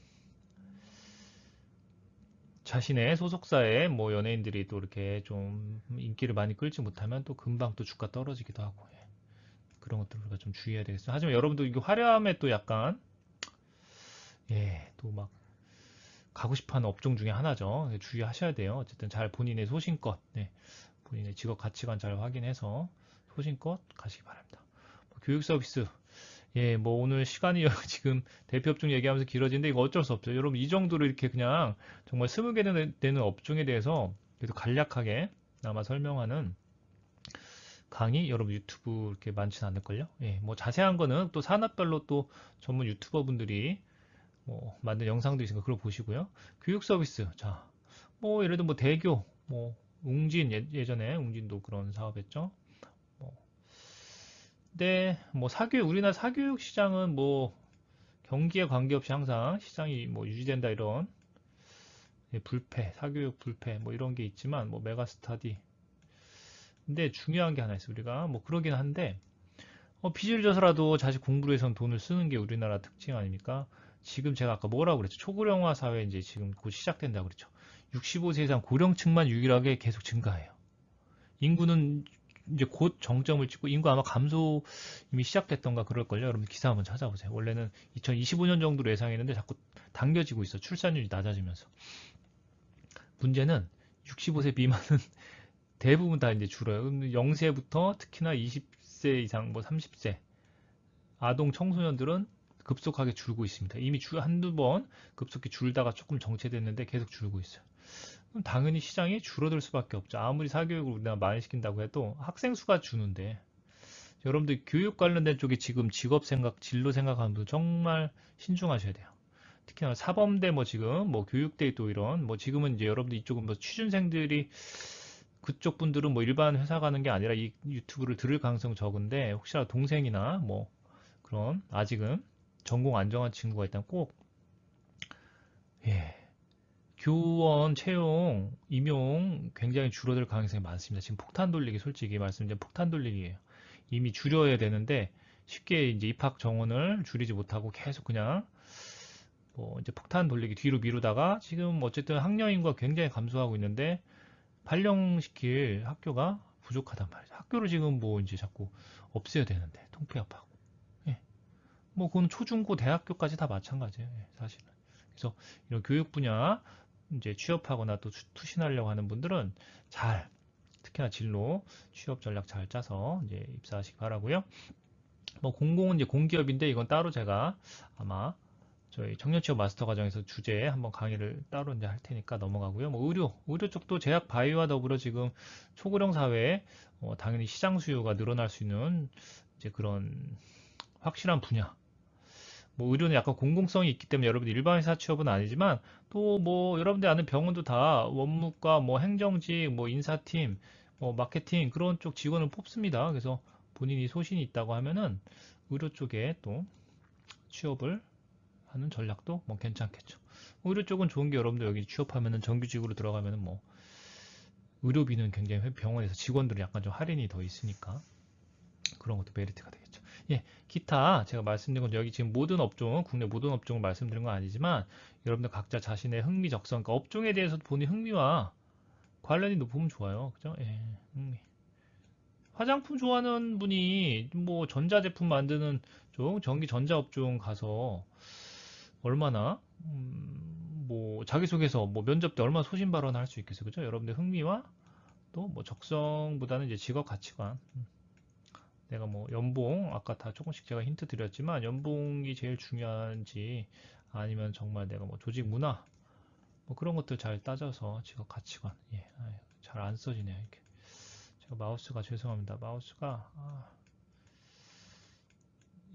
자신의 소속사의 뭐 연예인들이 또 이렇게 좀 인기를 많이 끌지 못하면 또 금방 또 주가 떨어지기도 하고 예, 그런 것들 우리가 좀 주의해야 되겠어요. 하지만 여러분도 이게 화려함에 또 약간 예, 또 막 가고 싶어하는 업종 중에 하나죠. 예, 주의하셔야 돼요. 어쨌든 잘 본인의 소신껏 네, 본인의 직업 가치관 잘 확인해서 소신껏 가시기 바랍니다. 교육 서비스 예, 뭐 오늘 시간이 지금 대표 업종 얘기하면서 길어지는데 이거 어쩔 수 없죠. 여러분 이 정도로 이렇게 그냥 정말 20개 되는 업종에 대해서 그래도 간략하게 아마 설명하는 강의 여러분 유튜브 이렇게 많지는 않을걸요. 예, 뭐 자세한 거는 또 산업별로 또 전문 유튜버 분들이 뭐 만든 영상도 있으니까 그걸 보시고요. 교육 서비스 자, 뭐 예를 들어 뭐 대교 뭐 웅진 예전에 웅진도 그런 사업했죠. 뭐, 근데 뭐 우리나라 사교육 시장은 뭐 경기에 관계없이 항상 시장이 뭐 유지된다 이런 예, 사교육 불패 뭐 이런 게 있지만 뭐 메가스터디 근데 중요한 게 하나 있어 우리가 뭐 그러긴 한데 빚을 져서라도 자식 공부를 해서는 돈을 쓰는 게 우리나라 특징 아닙니까? 지금 제가 아까 뭐라고 그랬죠? 초고령화 사회 이제 지금 곧 시작된다고 그랬죠. 65세 이상 고령층만 유일하게 계속 증가해요. 인구는 이제 곧 정점을 찍고 인구 아마 감소 이미 시작됐던가 그럴걸요. 여러분 기사 한번 찾아보세요. 원래는 2025년 정도로 예상했는데 자꾸 당겨지고 있어. 출산율이 낮아지면서. 문제는 65세 미만은 대부분 다 이제 줄어요. 0세부터 특히나 20세 이상 뭐 30세 아동 청소년들은 급속하게 줄고 있습니다. 이미 한두 번 급속히 줄다가 조금 정체됐는데 계속 줄고 있어요. 그럼 당연히 시장이 줄어들 수밖에 없죠. 아무리 사교육을 우리나라 많이 시킨다고 해도 학생 수가 주는데 여러분들 교육 관련된 쪽에 지금 직업 생각, 진로 생각하는 분 정말 신중하셔야 돼요. 특히나 사범대 뭐 지금 뭐 교육대 또 이런 뭐 지금은 이제 여러분들 이쪽은 뭐 취준생들이 그쪽 분들은 뭐 일반 회사 가는 게 아니라 이 유튜브를 들을 가능성 적은데 혹시나 동생이나 뭐 그런 아직은 전공 안 정한 친구가 있다면 꼭 예, 교원 채용, 임용 굉장히 줄어들 가능성이 많습니다. 지금 폭탄 돌리기 솔직히 말씀드리면 폭탄 돌리기예요. 이미 줄여야 되는데 쉽게 이제 입학 정원을 줄이지 못하고 계속 그냥 뭐 이제 폭탄 돌리기 뒤로 미루다가 지금 어쨌든 학령 인구가 굉장히 감소하고 있는데 발령시킬 학교가 부족하단 말이죠. 학교를 지금 뭐 이제 자꾸 없애야 되는데 통폐합하고. 예. 뭐 그건 초중고 대학교까지 다 마찬가지예요. 예, 사실은. 그래서 이런 교육 분야 이제 취업하거나 또 투신하려고 하는 분들은 잘 특히나 진로 취업 전략 잘 짜서 이제 입사하시기 바라고요. 뭐 공공은 이제 공기업인데 이건 따로 제가 아마 저희 청년취업 마스터 과정에서 주제에 한번 강의를 따로 이제 할 테니까 넘어가고요. 뭐 의료 쪽도 제약 바이오와 더불어 지금 초고령 사회에 당연히 시장 수요가 늘어날 수 있는 이제 그런 확실한 분야. 뭐 의료는 약간 공공성이 있기 때문에 여러분들 일반 회사 취업은 아니지만 또 뭐 여러분들 아는 병원도 다 원무과, 뭐 행정직, 뭐 인사팀, 뭐 마케팅 그런 쪽 직원을 뽑습니다. 그래서 본인이 소신이 있다고 하면은 의료 쪽에 또 취업을 하는 전략도 뭐 괜찮겠죠. 의료 쪽은 좋은 게 여러분들 여기 취업하면은 정규직으로 들어가면은 뭐 의료비는 굉장히 병원에서 직원들은 약간 좀 할인이 더 있으니까 그런 것도 메리트가 되겠죠. 예, 기타 제가 말씀드린 건 여기 지금 모든 업종, 국내 모든 업종을 말씀드린 건 아니지만 여러분들 각자 자신의 흥미 적성, 그러니까 업종에 대해서 본인 흥미와 관련이 높으면 좋아요. 그죠? 예, 흥미. 화장품 좋아하는 분이 뭐 전자제품 만드는 쪽, 전기 전자업종 가서 얼마나 뭐 자기소개서 뭐 면접 때 얼마나 소신 발언할 수 있겠어요. 그죠? 여러분들 흥미와 또 뭐 적성보다는 이제 직업 가치관. 내가 뭐 연봉 아까 다 조금씩 제가 힌트 드렸지만 연봉이 제일 중요한지 아니면 정말 내가 뭐 조직 문화 뭐 그런 것들 잘 따져서 직업 가치관. 예. 잘 안 써지네요. 이렇게. 제가 마우스가 죄송합니다. 마우스가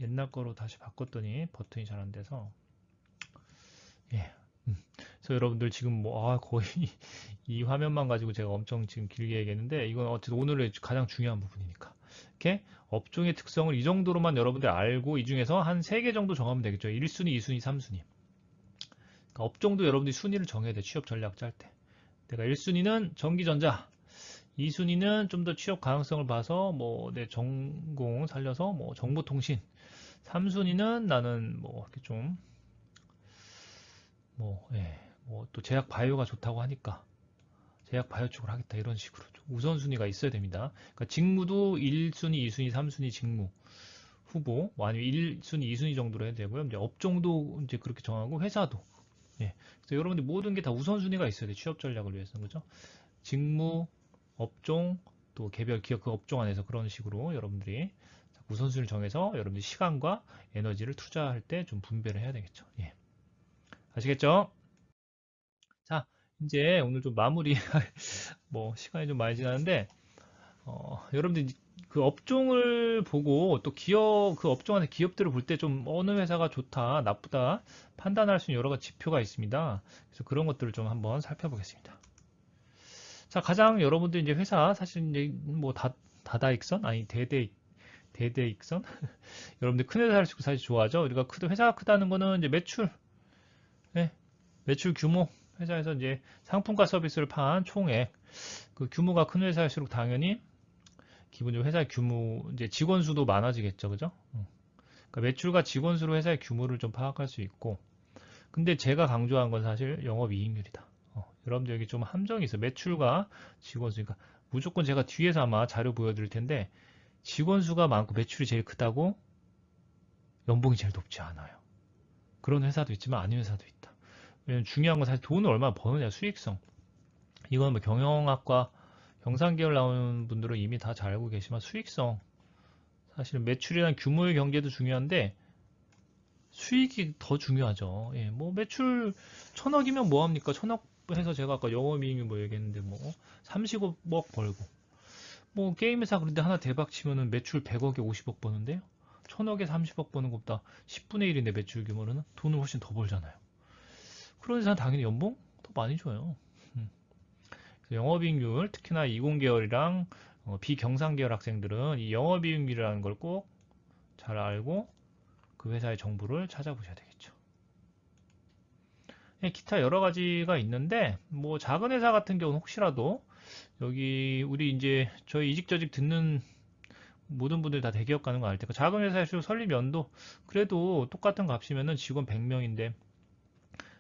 옛날 거로 다시 바꿨더니 버튼이 잘 안 돼서 예. 그래서 여러분들 지금 뭐 거의 이 화면만 가지고 제가 엄청 지금 길게 얘기했는데 이건 어쨌든 오늘의 가장 중요한 부분이니까 이렇게 업종의 특성을 이 정도로만 여러분들 알고 이 중에서 한 3개 정도 정하면 되겠죠. 1순위, 2순위, 3순위. 그러니까 업종도 여러분들이 순위를 정해야 돼. 취업 전략 짤 때. 내가 1순위는 전기전자, 2순위는 좀 더 취업 가능성을 봐서 뭐 내 전공 살려서 뭐 정보통신, 3순위는 나는 뭐 이렇게 좀 뭐, 예, 뭐 또 제약 바이오가 좋다고 하니까 제약 바이오 쪽으로 하겠다 이런 식으로 좀 우선순위가 있어야 됩니다. 그러니까 직무도 1순위, 2순위, 3순위 직무 후보, 뭐 아니면 1순위, 2순위 정도로 해야 되고요. 이제 업종도 이제 그렇게 정하고 회사도. 예. 그래서 여러분들 모든 게 다 우선순위가 있어야 돼. 취업 전략을 위해서는 그죠? 직무, 업종, 또 개별 기업 그 업종 안에서 그런 식으로 여러분들이 우선순위를 정해서 여러분들이 시간과 에너지를 투자할 때 좀 분배를 해야 되겠죠. 예. 아시겠죠? 자, 이제 오늘 좀 마무리 뭐 시간이 좀 많이 지나는데 여러분들 그 업종을 보고 또 기업 그 업종 안에 기업들을 볼 때 좀 어느 회사가 좋다 나쁘다 판단할 수 있는 여러 가지 지표가 있습니다. 그래서 그런 것들을 좀 한번 살펴보겠습니다. 자, 가장 여러분들 이제 회사 사실 이제 뭐 다다익선 아니 대대익선 여러분들 큰 회사 할수록 사실 좋아하죠. 우리가 회사가 크다는 거는 이제 매출, 네, 매출 규모 회사에서 이제 상품과 서비스를 판 총액 그 규모가 큰 회사일수록 당연히 기본적으로 회사의 규모, 이제 직원 수도 많아지겠죠, 그죠? 그러니까 매출과 직원 수로 회사의 규모를 좀 파악할 수 있고, 근데 제가 강조한 건 사실 영업이익률이다. 여러분들 여기 좀 함정이 있어요. 매출과 직원 수, 그러니까 무조건 제가 뒤에서 아마 자료 보여드릴 텐데, 직원 수가 많고 매출이 제일 크다고 연봉이 제일 높지 않아요. 그런 회사도 있지만 아닌 회사도 있다. 왜냐면 중요한 건 사실 돈을 얼마나 버느냐, 수익성. 이건 뭐 경영학과 경상계열 나오는 분들은 이미 다 잘 알고 계시지만 수익성 사실 매출이란 규모의 경제도 중요한데 수익이 더 중요하죠. 예, 뭐 매출 1,000억이면 뭐 합니까? 1,000억 해서 제가 아까 영업이익이 뭐 얘기했는데 뭐 30억 벌고 뭐 게임 회사 그런데 하나 대박 치면은 매출 100억에 50억 버는데요. 1,000억에 30억 버는 것보다 10분의 1인데 매출 규모는 돈을 훨씬 더 벌잖아요. 그런 회사는 당연히 연봉 더 많이 줘요. 영업이익률 특히나 20계열이랑 비경상계열 학생들은 이 영업이익률이라는 걸 꼭 잘 알고 그 회사의 정보를 찾아보셔야 되겠죠. 기타 여러 가지가 있는데 뭐 작은 회사 같은 경우는 혹시라도 여기 우리 이제 저희 이직저직 듣는 모든 분들이 다 대기업 가는 거 알 테니까 작은 회사일수록 설립 연도 그래도 똑같은 값이면은 직원 100명인데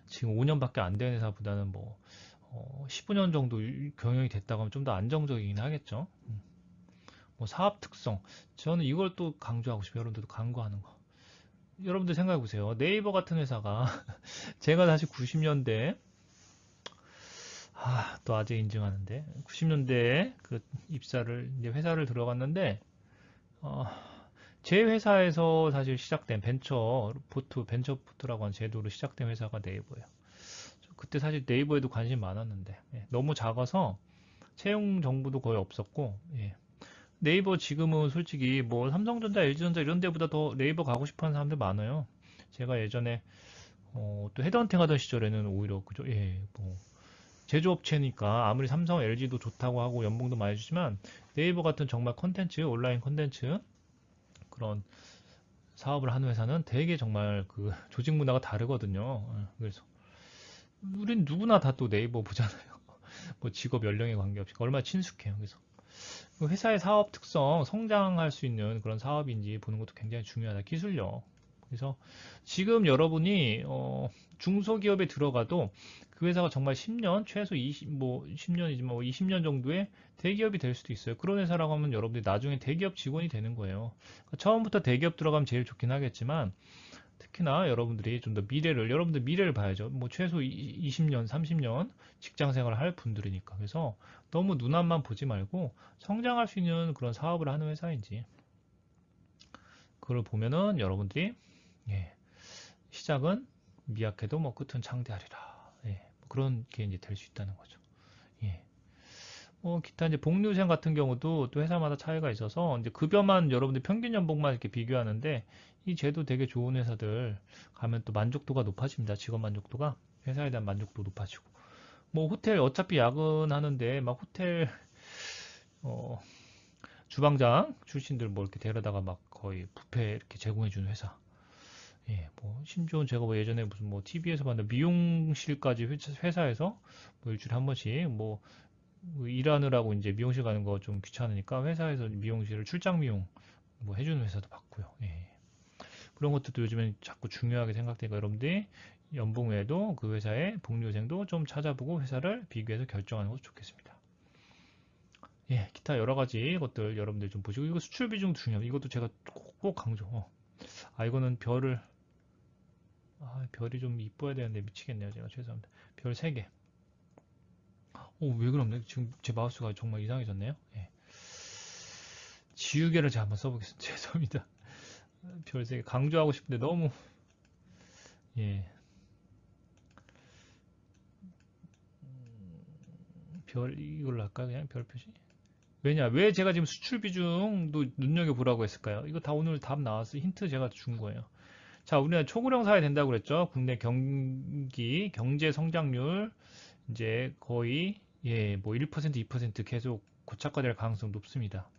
지금 5년밖에 안 된 회사보다는 뭐 15년 정도 경영이 됐다고 하면 좀 더 안정적이긴 하겠죠. 뭐 사업 특성. 저는 이걸 또 강조하고 싶어요. 여러분들도 강구하는 거. 여러분들 생각해 보세요. 네이버 같은 회사가 제가 사실 90년대 또 아재 인증하는데 90년대에 그 입사를 이제 회사를 들어갔는데 어, 제 회사에서 사실 시작된 벤처포트라고 하는 제도로 시작된 회사가 네이버예요. 그때 사실 네이버에도 관심 많았는데 너무 작아서 채용 정보도 거의 없었고 네이버 지금은 솔직히 뭐 삼성전자, LG전자 이런 데보다 더 네이버 가고 싶어하는 사람들 많아요. 제가 예전에 또 헤드헌팅 하던 시절에는 오히려 그죠? 뭐 제조업체니까 아무리 삼성, LG도 좋다고 하고 연봉도 많이 주지만 네이버 같은 정말 컨텐츠, 온라인 컨텐츠 그런 사업을 하는 회사는 되게 정말 그 조직 문화가 다르거든요. 그래서 우린 누구나 다 또 네이버 보잖아요. 뭐 직업 연령에 관계없이 얼마나 친숙해요. 그래서 그 회사의 사업 특성, 성장할 수 있는 그런 사업인지 보는 것도 굉장히 중요하다. 기술력. 그래서 지금 여러분이 중소기업에 들어가도 그 회사가 정말 10년, 최소 20, 뭐 10년이지만 뭐 20년 정도의 대기업이 될 수도 있어요. 그런 회사라고 하면 여러분들이 나중에 대기업 직원이 되는 거예요. 그러니까 처음부터 대기업 들어가면 제일 좋긴 하겠지만 특히나 여러분들이 좀 더 여러분들 미래를 봐야죠. 뭐 최소 20년, 30년 직장 생활을 할 분들이니까. 그래서 너무 눈 앞만 보지 말고 성장할 수 있는 그런 사업을 하는 회사인지 그걸 보면은 여러분들이 예, 시작은 미약해도 뭐 끝은 창대하리라. 뭐 그런 게 이제 될 수 있다는 거죠. 예. 기타 이제 복리후생 같은 경우도 또 회사마다 차이가 있어서 이제 급여만 여러분들 평균 연봉만 이렇게 비교하는데 이 제도 되게 좋은 회사들 가면 또 만족도가 높아집니다. 직업 만족도가 회사에 대한 만족도 높아지고 뭐 호텔 어차피 야근하는데 막 호텔 어, 주방장 출신들 뭐 이렇게 데려다가 막 거의 뷔페 이렇게 제공해 주는 회사. 뭐 심지어 제가 뭐 예전에 무슨 뭐 TV에서 봤는데 미용실까지 회사에서 뭐 일주일에 한 번씩 뭐 일하느라고 이제 미용실 가는 거 좀 귀찮으니까 회사에서 미용실을 출장 미용 뭐 해주는 회사도 봤고요. 그런 것들도 요즘엔 자꾸 중요하게 생각되니까 여러분들이 연봉 외에도 그 회사의 복리후생도 좀 찾아보고 회사를 비교해서 결정하는 것도 좋겠습니다. 기타 여러 가지 것들 여러분들 좀 보시고 이거 수출 비중도 중요합니다. 이것도 제가 꼭 강조. 이거는 별이 좀 이뻐야 되는데 미치겠네요. 제가 죄송합니다. 별 3개. 왜 그럽니까? 지금 제 마우스가 정말 이상해졌네요. 지우개를 제가 한번 써보겠습니다. 죄송합니다. 별 3개 강조하고 싶은데 너무 예. 별 이걸로 할까요? 그냥 별 표시? 왜 제가 지금 수출 비중도 눈여겨보라고 했을까요? 이거 다 오늘 답 나왔어요. 힌트 제가 준 거예요. 자, 우리나라 초고령 사회 된다고 그랬죠. 국내 경제 성장률 이제 거의 뭐 1%, 2% 계속 고착화될 가능성 높습니다.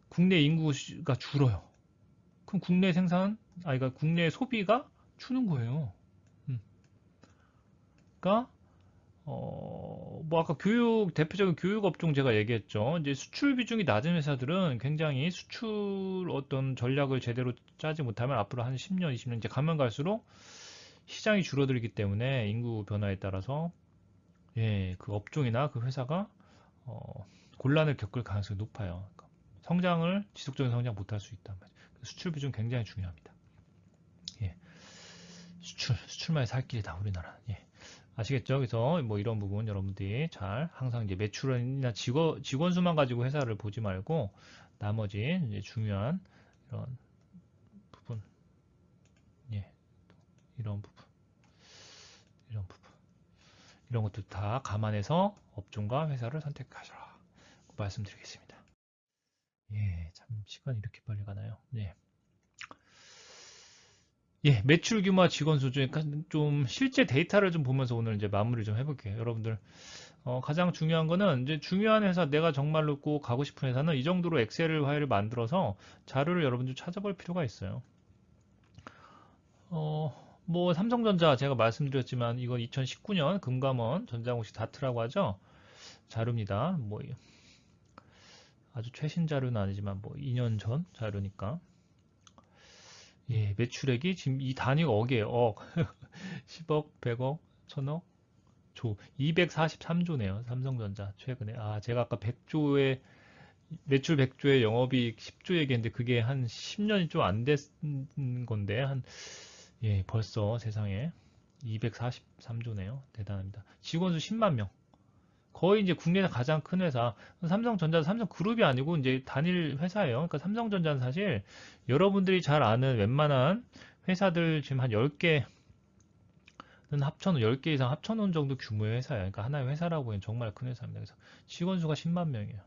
국내 인구가 줄어요. 그럼 국내 생산, 그러니까 국내 소비가 주는 거예요. 음. 그러니까 뭐 아까 대표적인 교육 업종 제가 얘기했죠. 이제 수출 비중이 낮은 회사들은 굉장히 수출 어떤 전략을 제대로 짜지 못하면 앞으로 한 10년, 20년 이제 가면 갈수록 시장이 줄어들기 때문에 인구 변화에 따라서 그 업종이나 그 회사가 곤란을 겪을 가능성이 높아요. 그러니까 지속적인 성장 못할 수 있단 말이에요. 수출 비중 굉장히 중요합니다. 수출만이 살 길이다 우리나라. 아시겠죠? 그래서 뭐 이런 부분 여러분들이 잘 항상 이제 매출이나 직원 수만 가지고 회사를 보지 말고 나머지 이제 중요한 이런 부분, 예, 이런 부분, 이런 부분, 이런 것도 다 감안해서 업종과 회사를 선택하셔라 말씀드리겠습니다. 참 시간이 이렇게 빨리 가나요? 매출 규모와 직원 수 중에 좀 실제 데이터를 좀 보면서 오늘 이제 마무리 좀 해볼게요. 여러분들 가장 중요한 거는 이제 중요한 회사 내가 정말로 꼭 가고 싶은 회사는 이 정도로 엑셀 파일을 만들어서 자료를 여러분들 찾아볼 필요가 있어요. 뭐 삼성전자 제가 말씀드렸지만 이건 2019년 금감원 전자공시 다트라고 하죠. 자료입니다. 뭐 아주 최신 자료는 아니지만 뭐 2년 전 자료니까. 매출액이 지금 이 단위가 억이에요. 억. 10억, 100억, 1000억. 조 243조네요. 삼성전자 최근에. 제가 아까 100조의 매출 100조에 영업이익 10조 얘기했는데 그게 한 10년이 좀 안 됐는 건데 벌써 세상에 243조네요. 대단합니다. 직원 수 10만 명. 거의 이제 국내에서 가장 큰 회사. 삼성전자, 삼성그룹이 아니고 이제 단일 회사예요. 그러니까 삼성전자는 사실 여러분들이 잘 아는 웬만한 회사들 지금 한 10개는 합쳐놓은 10개 이상 합쳐놓은 정도 규모의 회사예요. 그러니까 하나의 회사라고 하면 정말 큰 회사입니다. 그래서 직원 수가 10만 명이에요.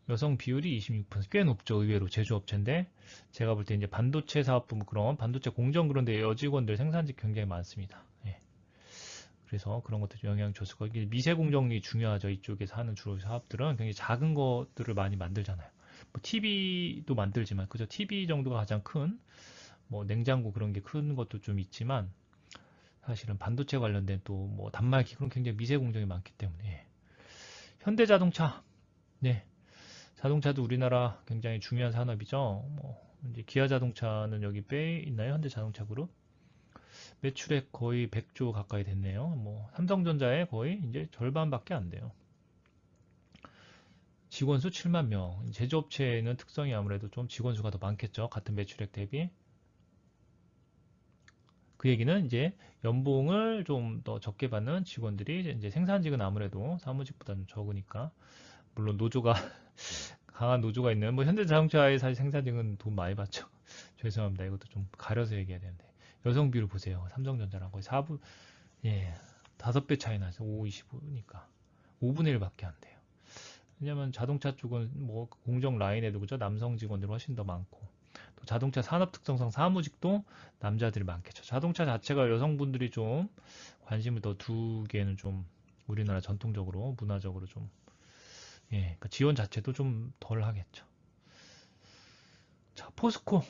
여성 비율이 26%꽤 높죠. 의외로 제조업체인데 제가 볼 때 이제 반도체 사업부 뭐 그런 반도체 공정 그런 데 여직원들 생산직 굉장히 많습니다. 예. 그래서 그런 것들이 영향을 줬을 거예요. 이게 미세 공정이 중요하죠. 이쪽에서 하는 주로 사업들은 굉장히 작은 것들을 많이 만들잖아요. 뭐 TV도 만들지만 그죠? TV 정도가 가장 큰 뭐 냉장고 그런 게 큰 것도 좀 있지만 사실은 반도체 관련된 또 뭐 단말기 그런 굉장히 미세 공정이 많기 때문에 현대자동차 네 자동차도 우리나라 굉장히 중요한 산업이죠. 뭐 이제 기아 자동차는 여기 빼 있나요? 현대자동차 그룹 매출액 거의 100조 가까이 됐네요. 뭐 삼성전자의 거의 이제 절반밖에 안 돼요. 직원 수 7만 명. 제조업체는 특성이 아무래도 좀 직원 수가 더 많겠죠. 같은 매출액 대비. 그 얘기는 이제 연봉을 좀 더 적게 받는 직원들이 이제 생산직은 아무래도 사무직보다 좀 적으니까 물론 노조가 강한 노조가 있는 뭐 현대자동차의 사실 생산직은 돈 많이 받죠. 죄송합니다. 이것도 좀 가려서 얘기해야 되는데 여성 비율 보세요. 삼성전자랑 거의 4분 예 5배 차이 나죠. 5, 25니까 5분의 1밖에 안 돼요. 왜냐면 자동차 쪽은 뭐 공정 라인에도 그죠 남성 직원들이 훨씬 더 많고 또 자동차 산업 특성상 사무직도 남자들이 많겠죠. 자동차 자체가 여성분들이 좀 관심을 더 두기에는 좀 우리나라 전통적으로 문화적으로 좀 그러니까 지원 자체도 좀 덜 하겠죠. 자, 포스코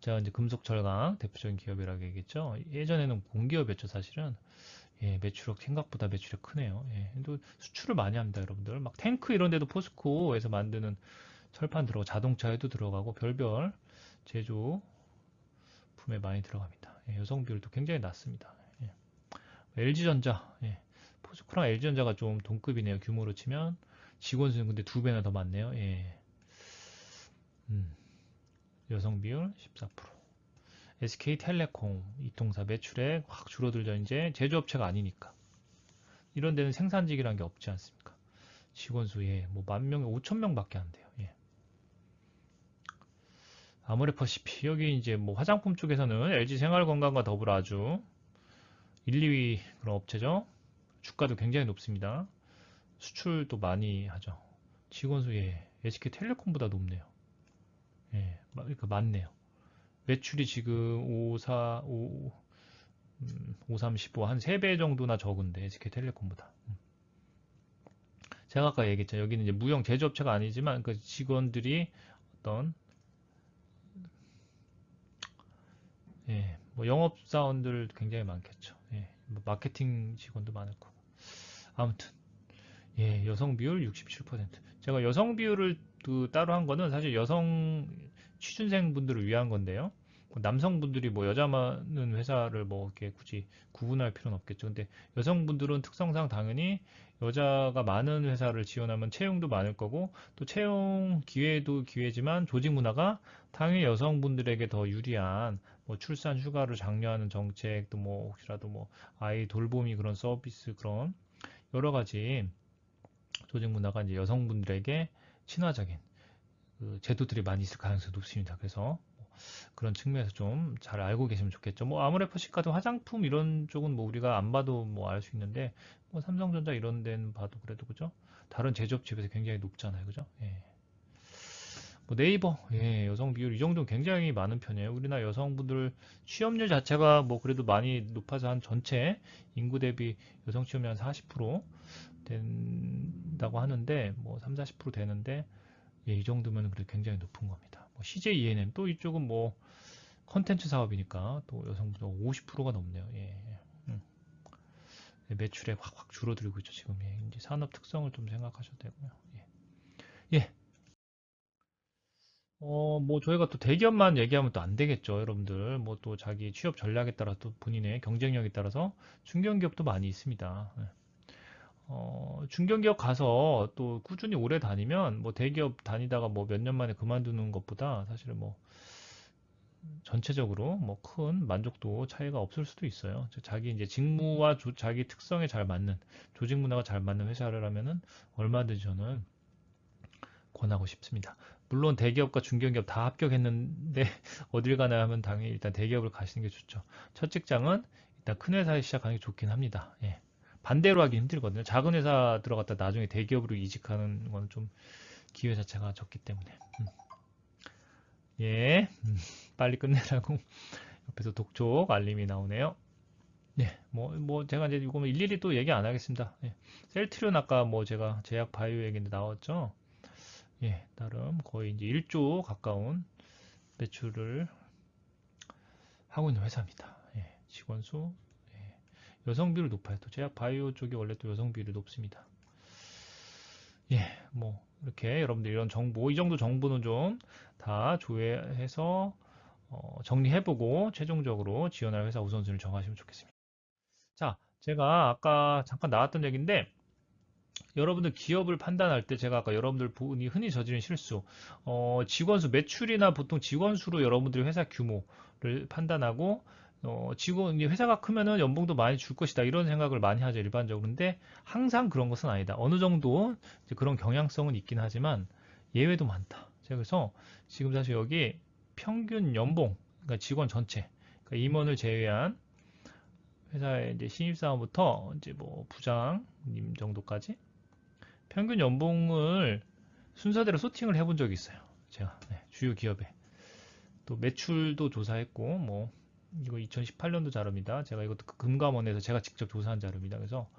제가 이제 금속 철강 대표적인 기업이라고 얘기했죠. 예전에는 공기업이었죠, 사실은. 매출액 생각보다 매출액 크네요. 또 수출을 많이 합니다, 여러분들. 막 탱크 이런 데도 포스코에서 만드는 철판 들어가고 자동차에도 들어가고 별별 제조품에 많이 들어갑니다. 여성 비율도 굉장히 낮습니다. LG전자, 포스코랑 LG전자가 좀 동급이네요. 규모로 치면 직원 수는 근데 2배나 더 많네요. 여성 비율 14%. SK텔레콤 이통사 매출액 확 줄어들죠. 이제 제조업체가 아니니까. 이런 데는 생산직이라는 게 없지 않습니까? 직원 수에 뭐 10,000명, 5,000명밖에 안 돼요. 아모레퍼시피 여기 이제 뭐 화장품 쪽에서는 LG 생활건강과 더불어 아주 1, 2위 그런 업체죠. 주가도 굉장히 높습니다. 수출도 많이 하죠. 직원 수에 SK텔레콤보다 높네요. 그러니까 많네요. 매출이 지금 5, 3, 15, 한 3배 정도나 적은데, SK텔레콤보다. 제가 아까 얘기했죠. 여기는 이제 무형 제조업체가 아니지만, 그 직원들이 어떤, 뭐 영업사원들 굉장히 많겠죠. 뭐 마케팅 직원도 많을 거고. 아무튼, 여성 비율 67%. 제가 여성 비율을 따로 한 거는 사실 여성 취준생 분들을 위한 건데요. 남성분들이 뭐 여자 많은 회사를 뭐 이렇게 굳이 구분할 필요는 없겠죠. 근데 여성분들은 특성상 당연히 여자가 많은 회사를 지원하면 채용도 많을 거고 또 채용 기회도 기회지만 조직 문화가 당연히 여성분들에게 더 유리한 뭐 출산 휴가를 장려하는 정책 또 뭐 혹시라도 뭐 아이 돌보미 그런 서비스 그런 여러 가지 조직 문화가 이제 여성분들에게 친화적인 그 제도들이 많이 있을 가능성이 높습니다. 그래서 그런 측면에서 좀 잘 알고 계시면 좋겠죠. 뭐 아모레퍼식 같은 화장품 이런 쪽은 뭐 우리가 안 봐도 뭐 알 수 있는데 뭐 삼성전자 이런 데는 봐도 그래도 그죠? 다른 제조업체에서 굉장히 높잖아요. 그죠? 뭐 네이버 여성 비율 이 정도는 굉장히 많은 편이에요. 우리나라 여성분들 취업률 자체가 뭐 그래도 많이 높아서 한 전체 인구 대비 여성 취업률 한 40% 된다고 하는데 뭐 3, 40% 되는데 이 정도면 그래도 굉장히 높은 겁니다. 뭐 CJ ENM 또 이쪽은 뭐 컨텐츠 사업이니까 또 여성분들 50%가 넘네요. 매출액 확 줄어들고 있죠 지금. 이제 산업 특성을 좀 생각하셔도 되고요. 예. 뭐 저희가 또 대기업만 얘기하면 또 안 되겠죠, 여러분들. 뭐 또 자기 취업 전략에 따라 또 본인의 경쟁력에 따라서 중견기업도 많이 있습니다. 예. 중견기업 가서 또 꾸준히 오래 다니면 뭐 대기업 다니다가 뭐 몇 년 만에 그만두는 것보다 사실은 뭐 전체적으로 뭐 큰 만족도 차이가 없을 수도 있어요. 자기 이제 직무와 자기 특성에 잘 맞는 조직 문화가 잘 맞는 회사를 하면은 얼마든지 저는 권하고 싶습니다. 물론 대기업과 중견기업 다 합격했는데 어딜 가나 하면 당연히 일단 대기업을 가시는 게 좋죠. 첫 직장은 일단 큰 회사에 시작하는 게 좋긴 합니다. 예. 반대로 하기 힘들거든요. 작은 회사 들어갔다 나중에 대기업으로 이직하는 건 좀 기회 자체가 적기 때문에. 예, 빨리 끝내라고 옆에서 독촉 알림이 나오네요. 네, 뭐 제가 이제 이거 일일이 또 얘기 안 하겠습니다. 예. 셀트리온 아까 뭐 제가 제약 바이오 얘기인데 나왔죠. 예, 나름 거의 이제 1조 가까운 매출을 하고 있는 회사입니다. 예, 직원 수, 예, 여성 비율 높아요. 또 제약 바이오 쪽이 원래 또 여성 비율이 높습니다. 예, 뭐 이렇게 여러분들 이런 정보, 이 정도 정보는 좀 다 조회해서 정리해보고 최종적으로 지원할 회사 우선순위를 정하시면 좋겠습니다. 자, 제가 아까 잠깐 나왔던 얘기인데 여러분들 기업을 판단할 때 제가 아까 여러분들 분이 흔히 저지른 실수, 직원 수, 매출이나 보통 직원 수로 여러분들이 회사 규모를 판단하고, 직원, 이제 회사가 크면은 연봉도 많이 줄 것이다. 이런 생각을 많이 하죠, 일반적으로. 근데 항상 그런 것은 아니다. 어느 정도 이제 그런 경향성은 있긴 하지만 예외도 많다. 제가 그래서 지금 사실 여기 평균 연봉, 그러니까 직원 전체, 그러니까 임원을 제외한 회사의 이제 신입사원부터 이제 뭐 부장님 정도까지 평균 연봉을 순서대로 소팅을 해본 적이 있어요. 제가 주요 기업에 또 매출도 조사했고 뭐 이거 2018년도 자료입니다. 제가 이것도 금감원에서 제가 직접 조사한 자료입니다. 그래서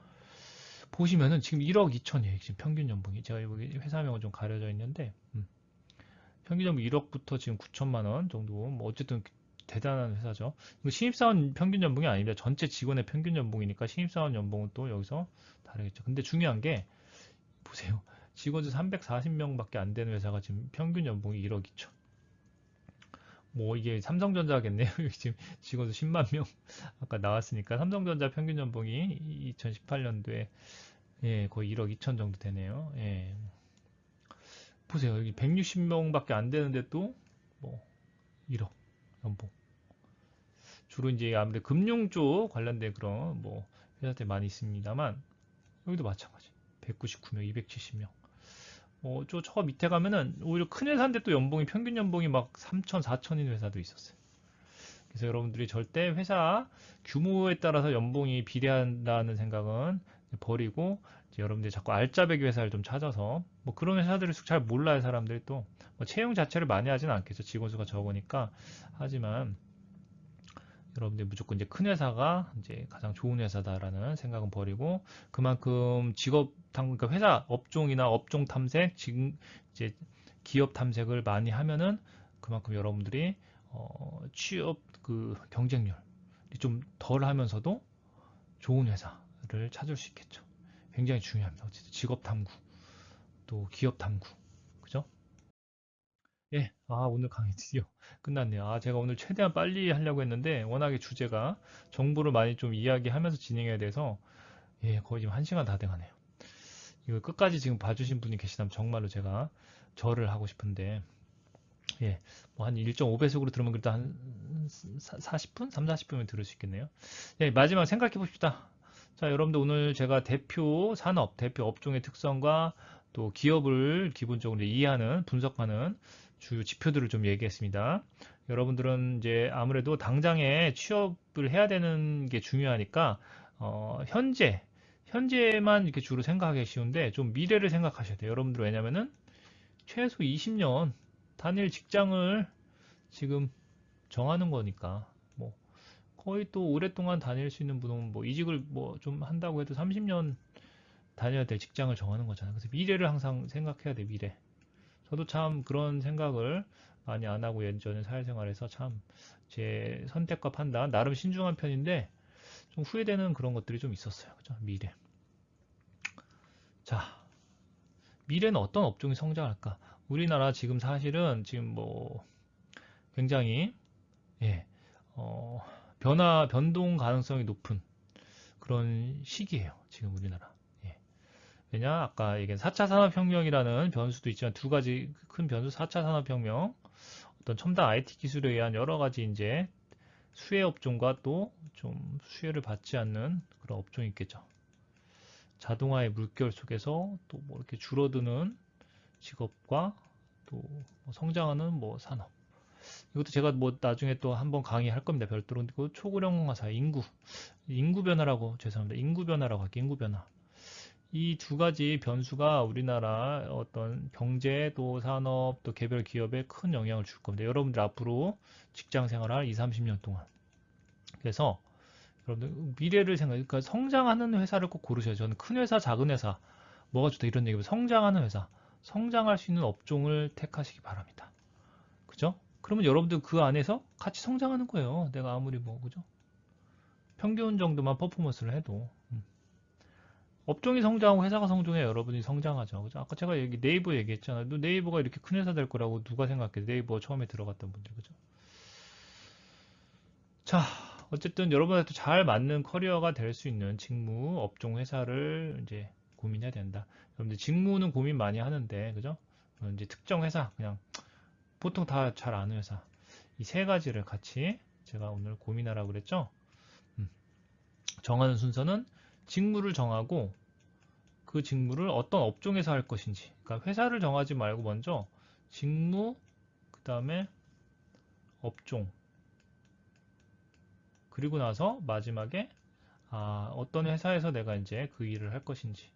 보시면은 지금 1억 2천이에요. 지금 평균 연봉이 제가 여기 회사명은 좀 가려져 있는데 평균 연봉 1억부터 지금 9천만 원 정도 뭐 어쨌든 대단한 회사죠. 이거 신입사원 평균 연봉이 아닙니다. 전체 직원의 평균 연봉이니까 신입사원 연봉은 또 여기서 다르겠죠. 근데 중요한 게 보세요. 직원수 340명밖에 안 되는 회사가 지금 평균 연봉이 1억 2천. 뭐 이게 삼성전자겠네요. 지금 직원수 10만 명 아까 나왔으니까 삼성전자 평균 연봉이 2018년도에 예, 거의 1억 2천 정도 되네요. 예. 보세요. 여기 160명밖에 안 되는데 또 뭐 1억 연봉. 주로 이제 아무래도 금융 쪽 관련된 그런 뭐 회사들 많이 있습니다만 여기도 마찬가지. 199명, 270명. 저 밑에 가면은 오히려 큰 회사인데 또 연봉이 평균 연봉이 막 3천, 4천인 회사도 있었어요. 그래서 여러분들이 절대 회사 규모에 따라서 연봉이 비례한다는 생각은 버리고 이제 여러분들이 자꾸 알짜배기 회사를 좀 찾아서 뭐 그런 회사들을 잘 몰라요 사람들이 또뭐 채용 자체를 많이 하진 않겠죠 직원 수가 적으니까 하지만 여러분들이 무조건 이제 큰 회사가 이제 가장 좋은 회사다라는 생각은 버리고 그만큼 그러니까 회사 업종이나 업종 탐색, 지금 이제 기업 탐색을 많이 하면은 그만큼 여러분들이 취업 그 경쟁률이 좀 덜 하면서도 좋은 회사를 찾을 수 있겠죠. 굉장히 중요합니다. 어쨌든 직업 탐구, 또 기업 탐구, 그죠? 예, 오늘 강의 드디어 끝났네요. 제가 오늘 최대한 빨리 하려고 했는데, 워낙에 주제가 정보를 많이 좀 이야기하면서 진행해야 돼서, 예, 거의 지금 1시간 다 돼가네요. 이거 끝까지 지금 봐주신 분이 계시다면 정말로 제가 절을 하고 싶은데, 예, 뭐 한 1.5배속으로 들으면 그래도 한 40분? 3, 40분은 들을 수 있겠네요. 예, 마지막 생각해 봅시다. 자, 여러분들 오늘 제가 대표 산업, 대표 업종의 특성과 또 기업을 기본적으로 이해하는, 분석하는 주요 지표들을 좀 얘기했습니다. 여러분들은 이제 아무래도 당장에 취업을 해야 되는 게 중요하니까, 현재만 이렇게 주로 생각하기 쉬운데 좀 미래를 생각하셔야 돼요. 여러분들 왜냐면은 최소 20년 단일 직장을 지금 정하는 거니까 뭐 거의 또 오랫동안 다닐 수 있는 분은 뭐 이직을 뭐 좀 한다고 해도 30년 다녀야 될 직장을 정하는 거잖아요. 그래서 미래를 항상 생각해야 돼, 미래. 저도 참 그런 생각을 많이 안 하고 예전에 사회생활에서 참 제 선택과 판단, 나름 신중한 편인데 좀 후회되는 그런 것들이 좀 있었어요. 그죠? 미래. 자, 미래는 어떤 업종이 성장할까? 우리나라 지금 사실은 지금 뭐 굉장히 예, 변동 가능성이 높은 그런 시기예요. 지금 우리나라. 예. 왜냐 아까 얘기한 4차 산업혁명이라는 변수도 있지만 두 가지 큰 변수 4차 산업혁명 어떤 첨단 IT 기술에 의한 여러 가지 이제 수혜 업종과 또 좀 수혜를 받지 않는 그런 업종이 있겠죠. 자동화의 물결 속에서 또 뭐 이렇게 줄어드는 직업과 또 뭐 성장하는 뭐 산업. 이것도 제가 뭐 나중에 또 한번 강의할 겁니다. 별도로. 그리고 초고령화사 인구 변화라고 죄송합니다. 인구 변화라고 할게요. 인구 변화. 이 두 가지 변수가 우리나라 어떤 경제 또 산업 또 개별 기업에 큰 영향을 줄 겁니다. 여러분들 앞으로 직장 생활할 2, 30년 동안. 그래서 여러분들 미래를 그러니까 성장하는 회사를 꼭 고르셔야 돼요. 저는 큰 회사, 작은 회사 뭐가 좋다 이런 얘기보다 성장하는 회사, 성장할 수 있는 업종을 택하시기 바랍니다. 그죠? 그러면 여러분들 그 안에서 같이 성장하는 거예요. 내가 아무리 뭐 그죠? 평균 정도만 퍼포먼스를 해도 업종이 성장하고 회사가 성장해 여러분이 성장하죠. 그죠? 아까 제가 네이버 얘기했잖아요. 네이버가 이렇게 큰 회사 될 거라고 누가 생각해? 네이버 처음에 들어갔던 분들 그죠? 자, 어쨌든 여러분한테 잘 맞는 커리어가 될 수 있는 직무, 업종, 회사를 이제 고민해야 된다. 여러분들 직무는 고민 많이 하는데, 그죠? 이제 특정 회사, 그냥 보통 다 잘 아는 회사. 이 세 가지를 같이 제가 오늘 고민하라고 그랬죠? 정하는 순서는 직무를 정하고 그 직무를 어떤 업종에서 할 것인지. 그러니까 회사를 정하지 말고 먼저 직무, 그 다음에 업종, 그리고 나서 마지막에 어떤 회사에서 내가 이제 그 일을 할 것인지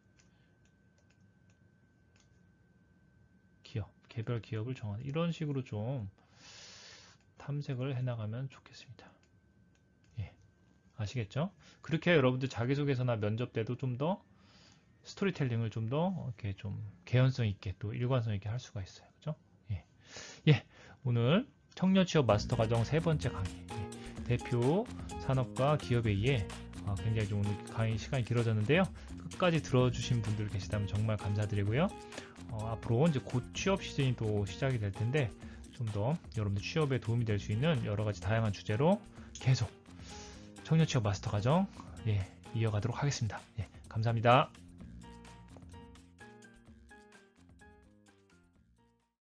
개별 기업을 정하는 이런 식으로 좀 탐색을 해나가면 좋겠습니다. 예, 아시겠죠? 그렇게 여러분들 자기소개서나 면접 때도 좀 더 스토리텔링을 좀 더 이렇게 좀 개연성 있게 또 일관성 있게 할 수가 있어요. 그죠? 예, 예, 오늘 청년 취업 마스터 과정 세 번째 강의. 대표 산업과 기업에 의해 굉장히 좀 오늘 강의 시간이 길어졌는데요. 끝까지 들어주신 분들 계시다면 정말 감사드리고요. 앞으로 이제 곧 취업 시즌이 또 시작이 될 텐데 좀 더 여러분들 취업에 도움이 될 수 있는 여러 가지 다양한 주제로 계속 청년 취업 마스터 과정 이어가도록 하겠습니다. 감사합니다.